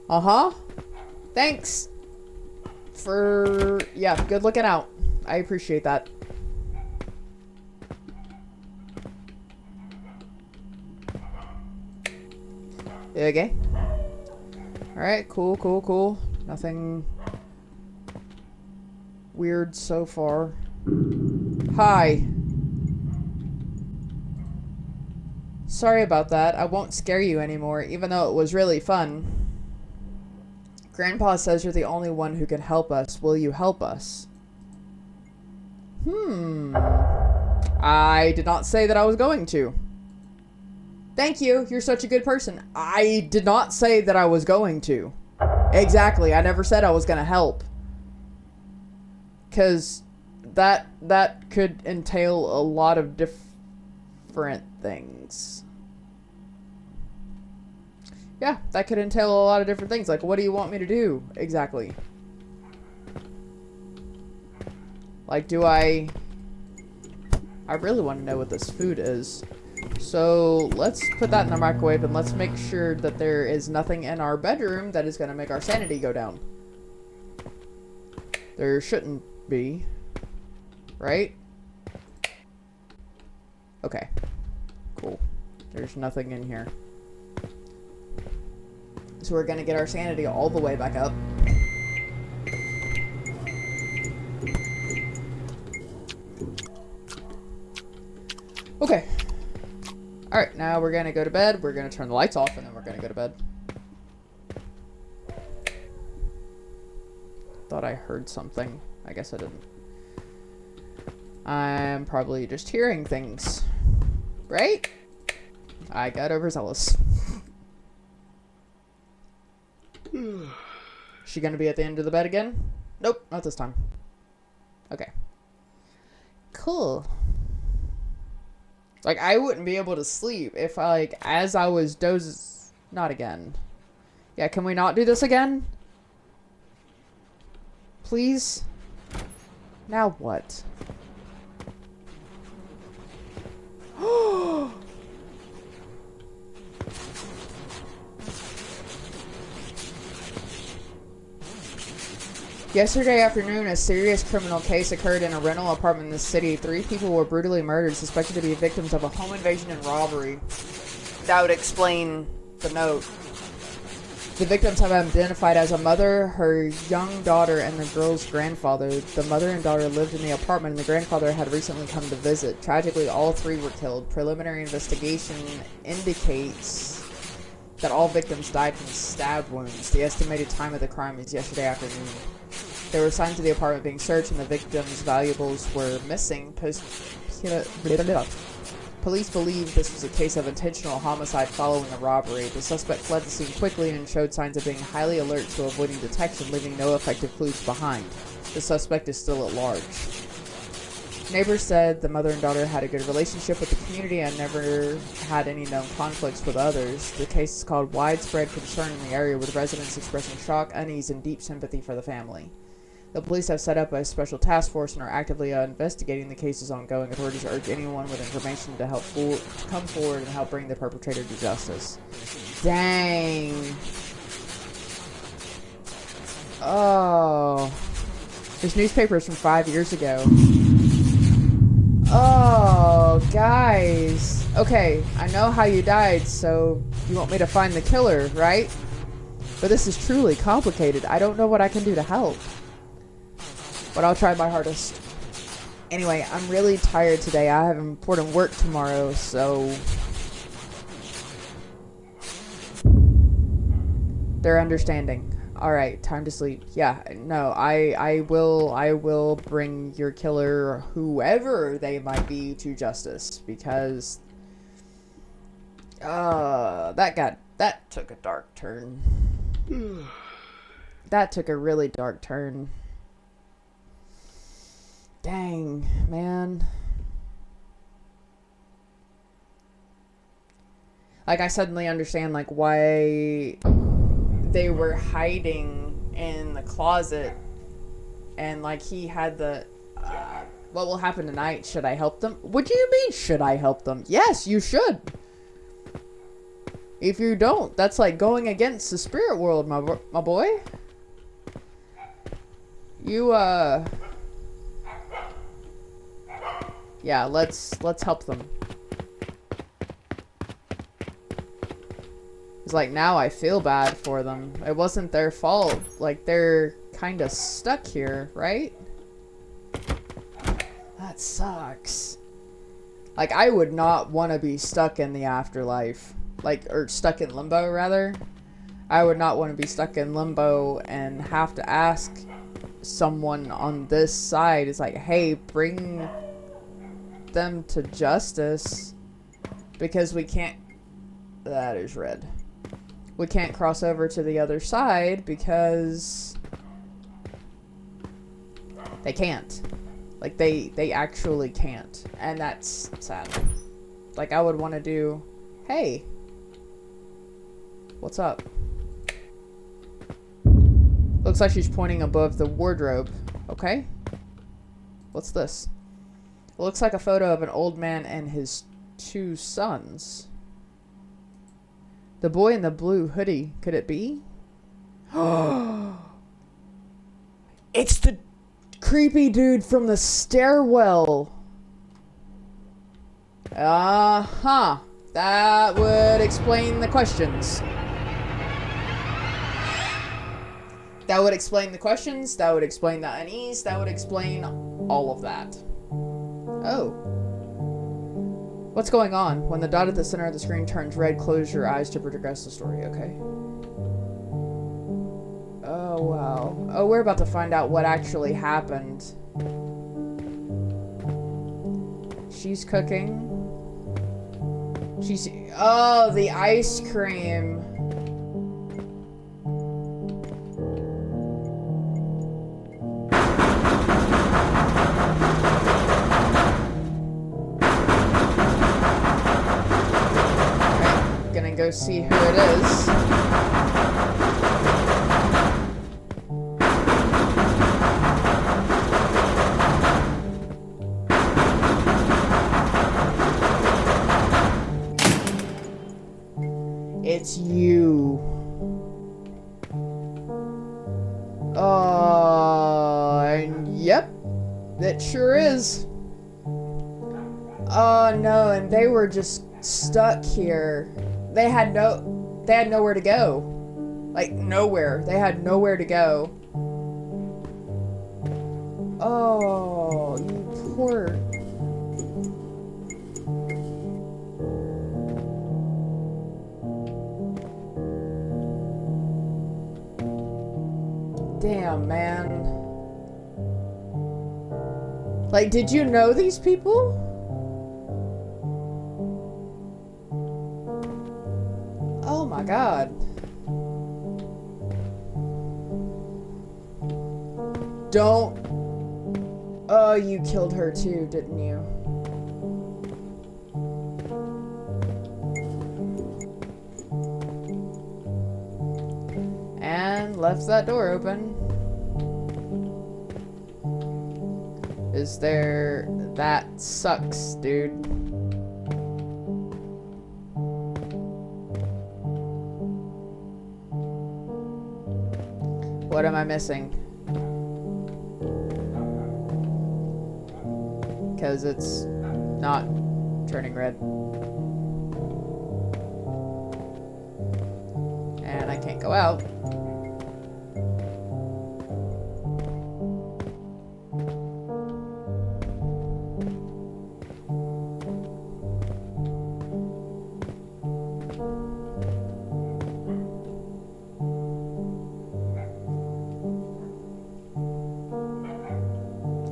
Uh-huh. Thanks. For... Yeah, good looking out. I appreciate that. Okay. Alright, cool. Nothing weird so far. Hi. Sorry about that. I won't scare you anymore, even though it was really fun. Grandpa says you're the only one who can help us. Will you help us? I did not say that I was going to. Thank you. You're such a good person. I did not say that I was going to. Exactly. I never said I was going to help. Because that could entail a lot of different things. Yeah, that could entail a lot of different things. Like, what do you want me to do? Exactly. Like, do I really want to know what this food is. So let's put that in the microwave and let's make sure that there is nothing in our bedroom that is going to make our sanity go down. There shouldn't be. Right? Okay. Cool. There's nothing in here. So we're going to get our sanity all the way back up. Okay. Alright, now we're gonna go to bed. We're gonna turn the lights off and then we're gonna go to bed. Thought I heard something. I guess I didn't. I'm probably just hearing things. Right? I got overzealous. She gonna be at the end of the bed again? Nope, not this time. Okay. Cool. Like, I wouldn't be able to sleep if, like, as I was dozing... Not again. Yeah, can we not do this again? Please? Now what? Yesterday afternoon, a serious criminal case occurred in a rental apartment in the city. 3 people were brutally murdered, suspected to be victims of a home invasion and robbery. That would explain the note. The victims have been identified as a mother, her young daughter, and the girl's grandfather. The mother and daughter lived in the apartment, and the grandfather had recently come to visit. Tragically, all 3 were killed. Preliminary investigation indicates that all victims died from stab wounds. The estimated time of the crime is yesterday afternoon. There were signs of the apartment being searched and the victim's valuables were missing. Police believe this was a case of intentional homicide following a robbery. The suspect fled the scene quickly and showed signs of being highly alert to avoiding detection, leaving no effective clues behind. The suspect is still at large. Neighbors said the mother and daughter had a good relationship with the community and never had any known conflicts with others. The case has caused widespread concern in the area, with residents expressing shock, unease, and deep sympathy for the family. The police have set up a special task force and are actively investigating the cases ongoing. Authorities urge anyone with information to come forward and help bring the perpetrator to justice. Dang. Oh. This newspaper is from 5 years ago. Oh, guys. Okay, I know how you died, so you want me to find the killer, right? But this is truly complicated. I don't know what I can do to help. But I'll try my hardest. Anyway, I'm really tired today. I have important work tomorrow, so... They're understanding. Alright, time to sleep. Yeah, no, I will bring your killer, whoever they might be, to justice. Because... that took a dark turn. That took a really dark turn. Dang, man. Like, I suddenly understand, like, why they were hiding in the closet. And, like, he had the... what will happen tonight? Should I help them? What do you mean, should I help them? Yes, you should. If you don't, that's like going against the spirit world, my boy. You, yeah, let's help them. It's like, now I feel bad for them. It wasn't their fault. Like, they're kind of stuck here, right? That sucks. Like, I would not want to be stuck in the afterlife. Like, or stuck in limbo, rather. I would not want to be stuck in limbo and have to ask someone on this side. It's like, hey, bring them to justice, because we can't... That is red. We can't cross over to the other side because they can't. Like, they actually can't. And that's sad. Like, I would want to do, hey, what's up? Looks like she's pointing above the wardrobe. Okay. What's this? It looks like a photo of an old man and his two sons. The boy in the blue hoodie. Could it be? It's the creepy dude from the stairwell. Uh-huh. That would explain the questions. That would explain the questions. That would explain the unease. That would explain all of that. Oh. What's going on? When the dot at the center of the screen turns red, close your eyes to progress the story, okay? Oh, wow. Oh, we're about to find out what actually happened. She's cooking. She's... Oh, the ice cream. Go see who it is. It's you. Yep. It sure is. Oh no, and they were just stuck here. They had nowhere to go. Like, nowhere. They had nowhere to go. Oh, you poor... Damn, man. Like, did you know these people? Oh my god. Don't... Oh, you killed her too, didn't you? And left that door open. Is there... That sucks, dude. What am I missing? Because it's not turning red. And I can't go out.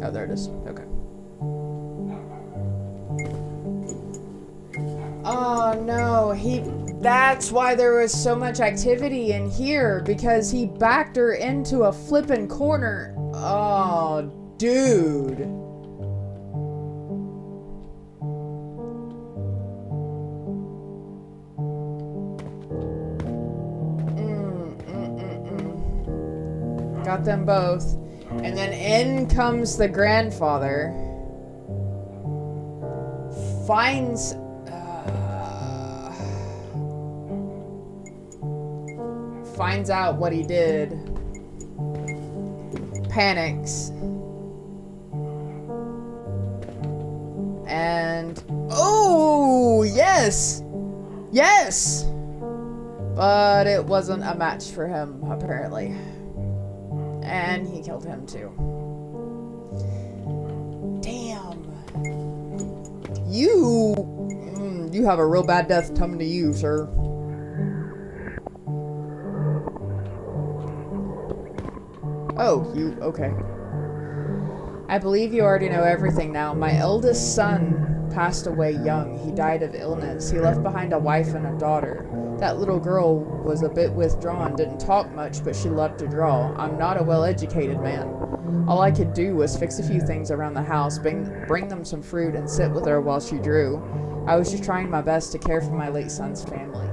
Oh, there it is. Okay. Oh no, that's why there was so much activity in here, because he backed her into a flippin' corner. Oh, dude. Got them both. And then in comes the grandfather. Finds out what he did. Panics. And oh, yes. Yes. But it wasn't a match for him, apparently. And he killed him too. Damn. You have a real bad death coming to you, sir. Oh, okay. I believe you already know everything now. My eldest son passed away young. He died of illness. He left behind a wife and a daughter. That little girl was a bit withdrawn, didn't talk much, but she loved to draw. I'm not a well-educated man. All I could do was fix a few things around the house, bring them some fruit, and sit with her while she drew. I was just trying my best to care for my late son's family.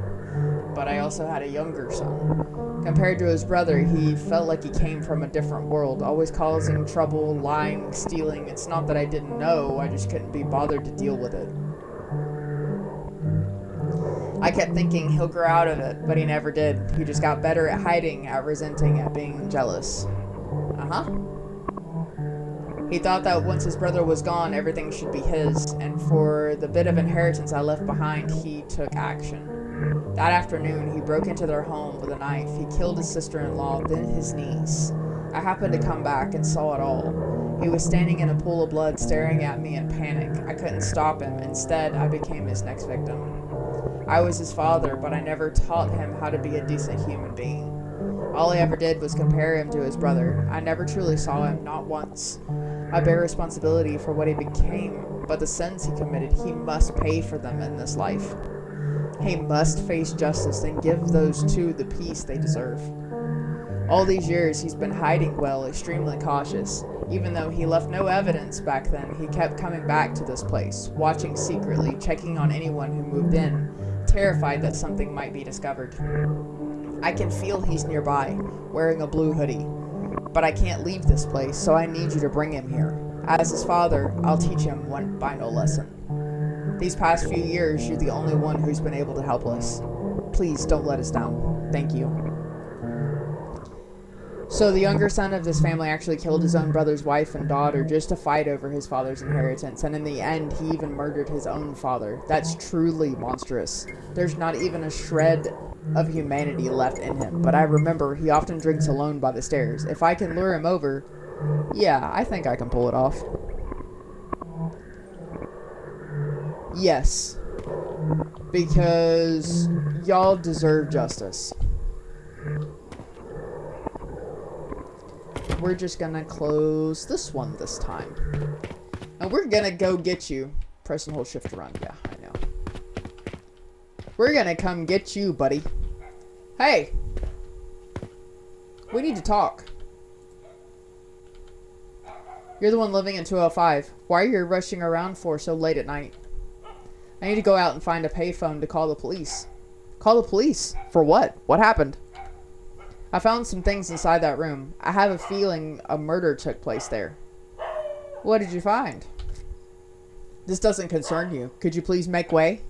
But I also had a younger son. Compared to his brother, he felt like he came from a different world, always causing trouble, lying, stealing. It's not that I didn't know, I just couldn't be bothered to deal with it. I kept thinking he'll grow out of it, but he never did. He just got better at hiding, at resenting, at being jealous. Uh-huh. He thought that once his brother was gone, everything should be his, and for the bit of inheritance I left behind, he took action. That afternoon, he broke into their home with a knife. He killed his sister-in-law, then his niece. I happened to come back and saw it all. He was standing in a pool of blood, staring at me in panic. I couldn't stop him. Instead, I became his next victim. I was his father, but I never taught him how to be a decent human being. All I ever did was compare him to his brother. I never truly saw him, not once. I bear responsibility for what he became, but the sins he committed, he must pay for them in this life. He must face justice and give those two the peace they deserve. All these years, he's been hiding well, extremely cautious. Even though he left no evidence back then, he kept coming back to this place, watching secretly, checking on anyone who moved in, terrified that something might be discovered. I can feel he's nearby, wearing a blue hoodie. But I can't leave this place, so I need you to bring him here. As his father, I'll teach him one final lesson. These past few years, you're the only one who's been able to help us. Please don't let us down. Thank you. So the younger son of this family actually killed his own brother's wife and daughter just to fight over his father's inheritance, and in the end, he even murdered his own father. That's truly monstrous. There's not even a shred of humanity left in him, but I remember he often drinks alone by the stairs. If I can lure him over, yeah, I think I can pull it off. Yes, because y'all deserve justice. We're just gonna close this one this time. And we're gonna go get you. Press and hold shift to run. Yeah, I know. We're gonna come get you, buddy. Hey! We need to talk. You're the one living in 205. Why are you rushing around for so late at night? I need to go out and find a payphone to call the police. Call the police? For what? What happened? I found some things inside that room. I have a feeling a murder took place there. What did you find? This doesn't concern you. Could you please make way?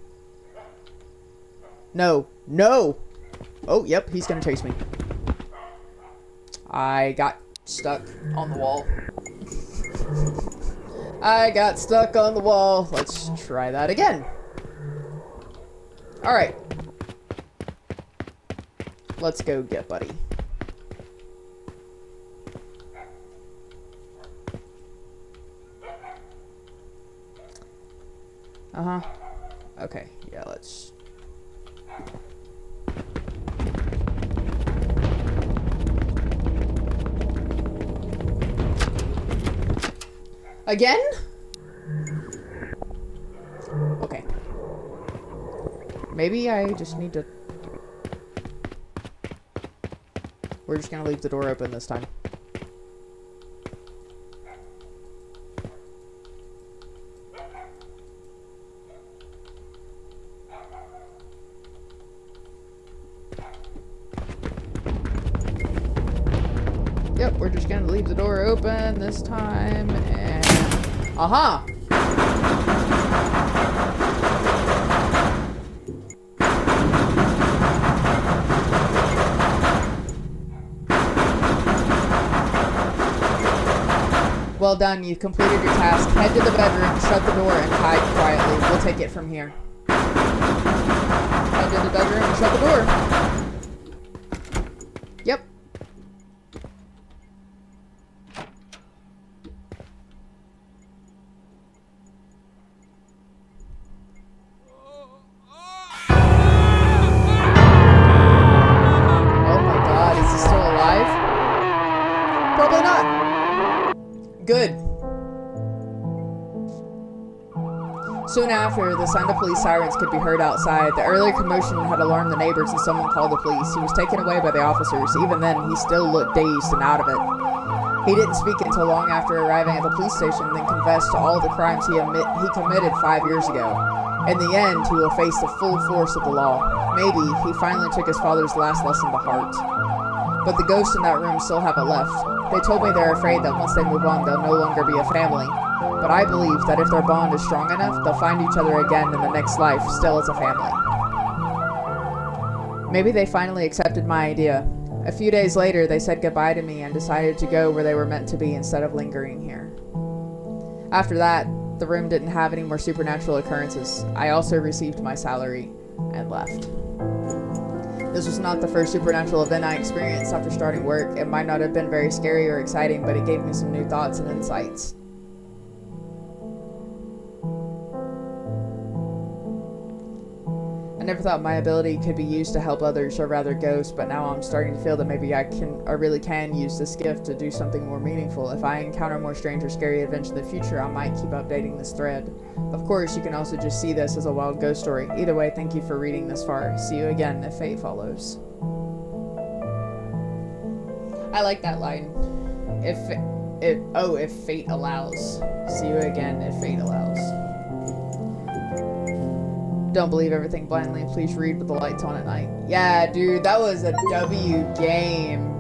No. No! Oh, yep, he's gonna chase me. I got stuck on the wall. I got stuck on the wall. Let's try that again. Alright. Let's go get buddy. Uh-huh. Okay, yeah, let's... Again? Okay. Maybe I just need to... We're just gonna leave the door open this time. Yep, we're just gonna leave the door open this time, and... Aha! Well done, you've completed your task. Head to the bedroom, shut the door, and hide quietly. We'll take it from here. Head to the bedroom and shut the door. Yep. Oh my god, is he still alive? Probably not. Good. Soon after, the sound of police sirens could be heard outside. The earlier commotion had alarmed the neighbors and someone called the police. He was taken away by the officers. Even then, he still looked dazed and out of it. He didn't speak until long after arriving at the police station, then confessed to all the crimes he committed 5 years ago. In the end, he will face the full force of the law. Maybe he finally took his father's last lesson to heart. But the ghosts in that room still haven't left. They told me they're afraid that once they move on, they'll no longer be a family. But I believe that if their bond is strong enough, they'll find each other again in the next life, still as a family. Maybe they finally accepted my idea. A few days later, they said goodbye to me and decided to go where they were meant to be instead of lingering here. After that, the room didn't have any more supernatural occurrences. I also received my salary and left. This was not the first supernatural event I experienced after starting work. It might not have been very scary or exciting, but it gave me some new thoughts and insights. I never thought my ability could be used to help others, or rather ghosts, but now I'm starting to feel that maybe I really can use this gift to do something more meaningful. If I encounter more strange or scary events in the future, I might keep updating this thread. Of course, you can also just see this as a wild ghost story. Either way, thank you for reading this far. See you again if fate follows. I like that line. If fate allows. See you again if fate allows. Don't believe everything blindly. Please read with the lights on at night. Yeah, dude, that was a W game.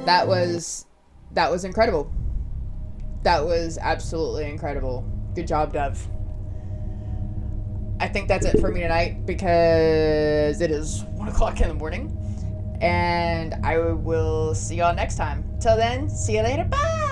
That was incredible. That was absolutely incredible. Good job, Dev. I think that's it for me tonight because it is 1 o'clock in the morning. And I will see y'all next time. Till then, see you later. Bye!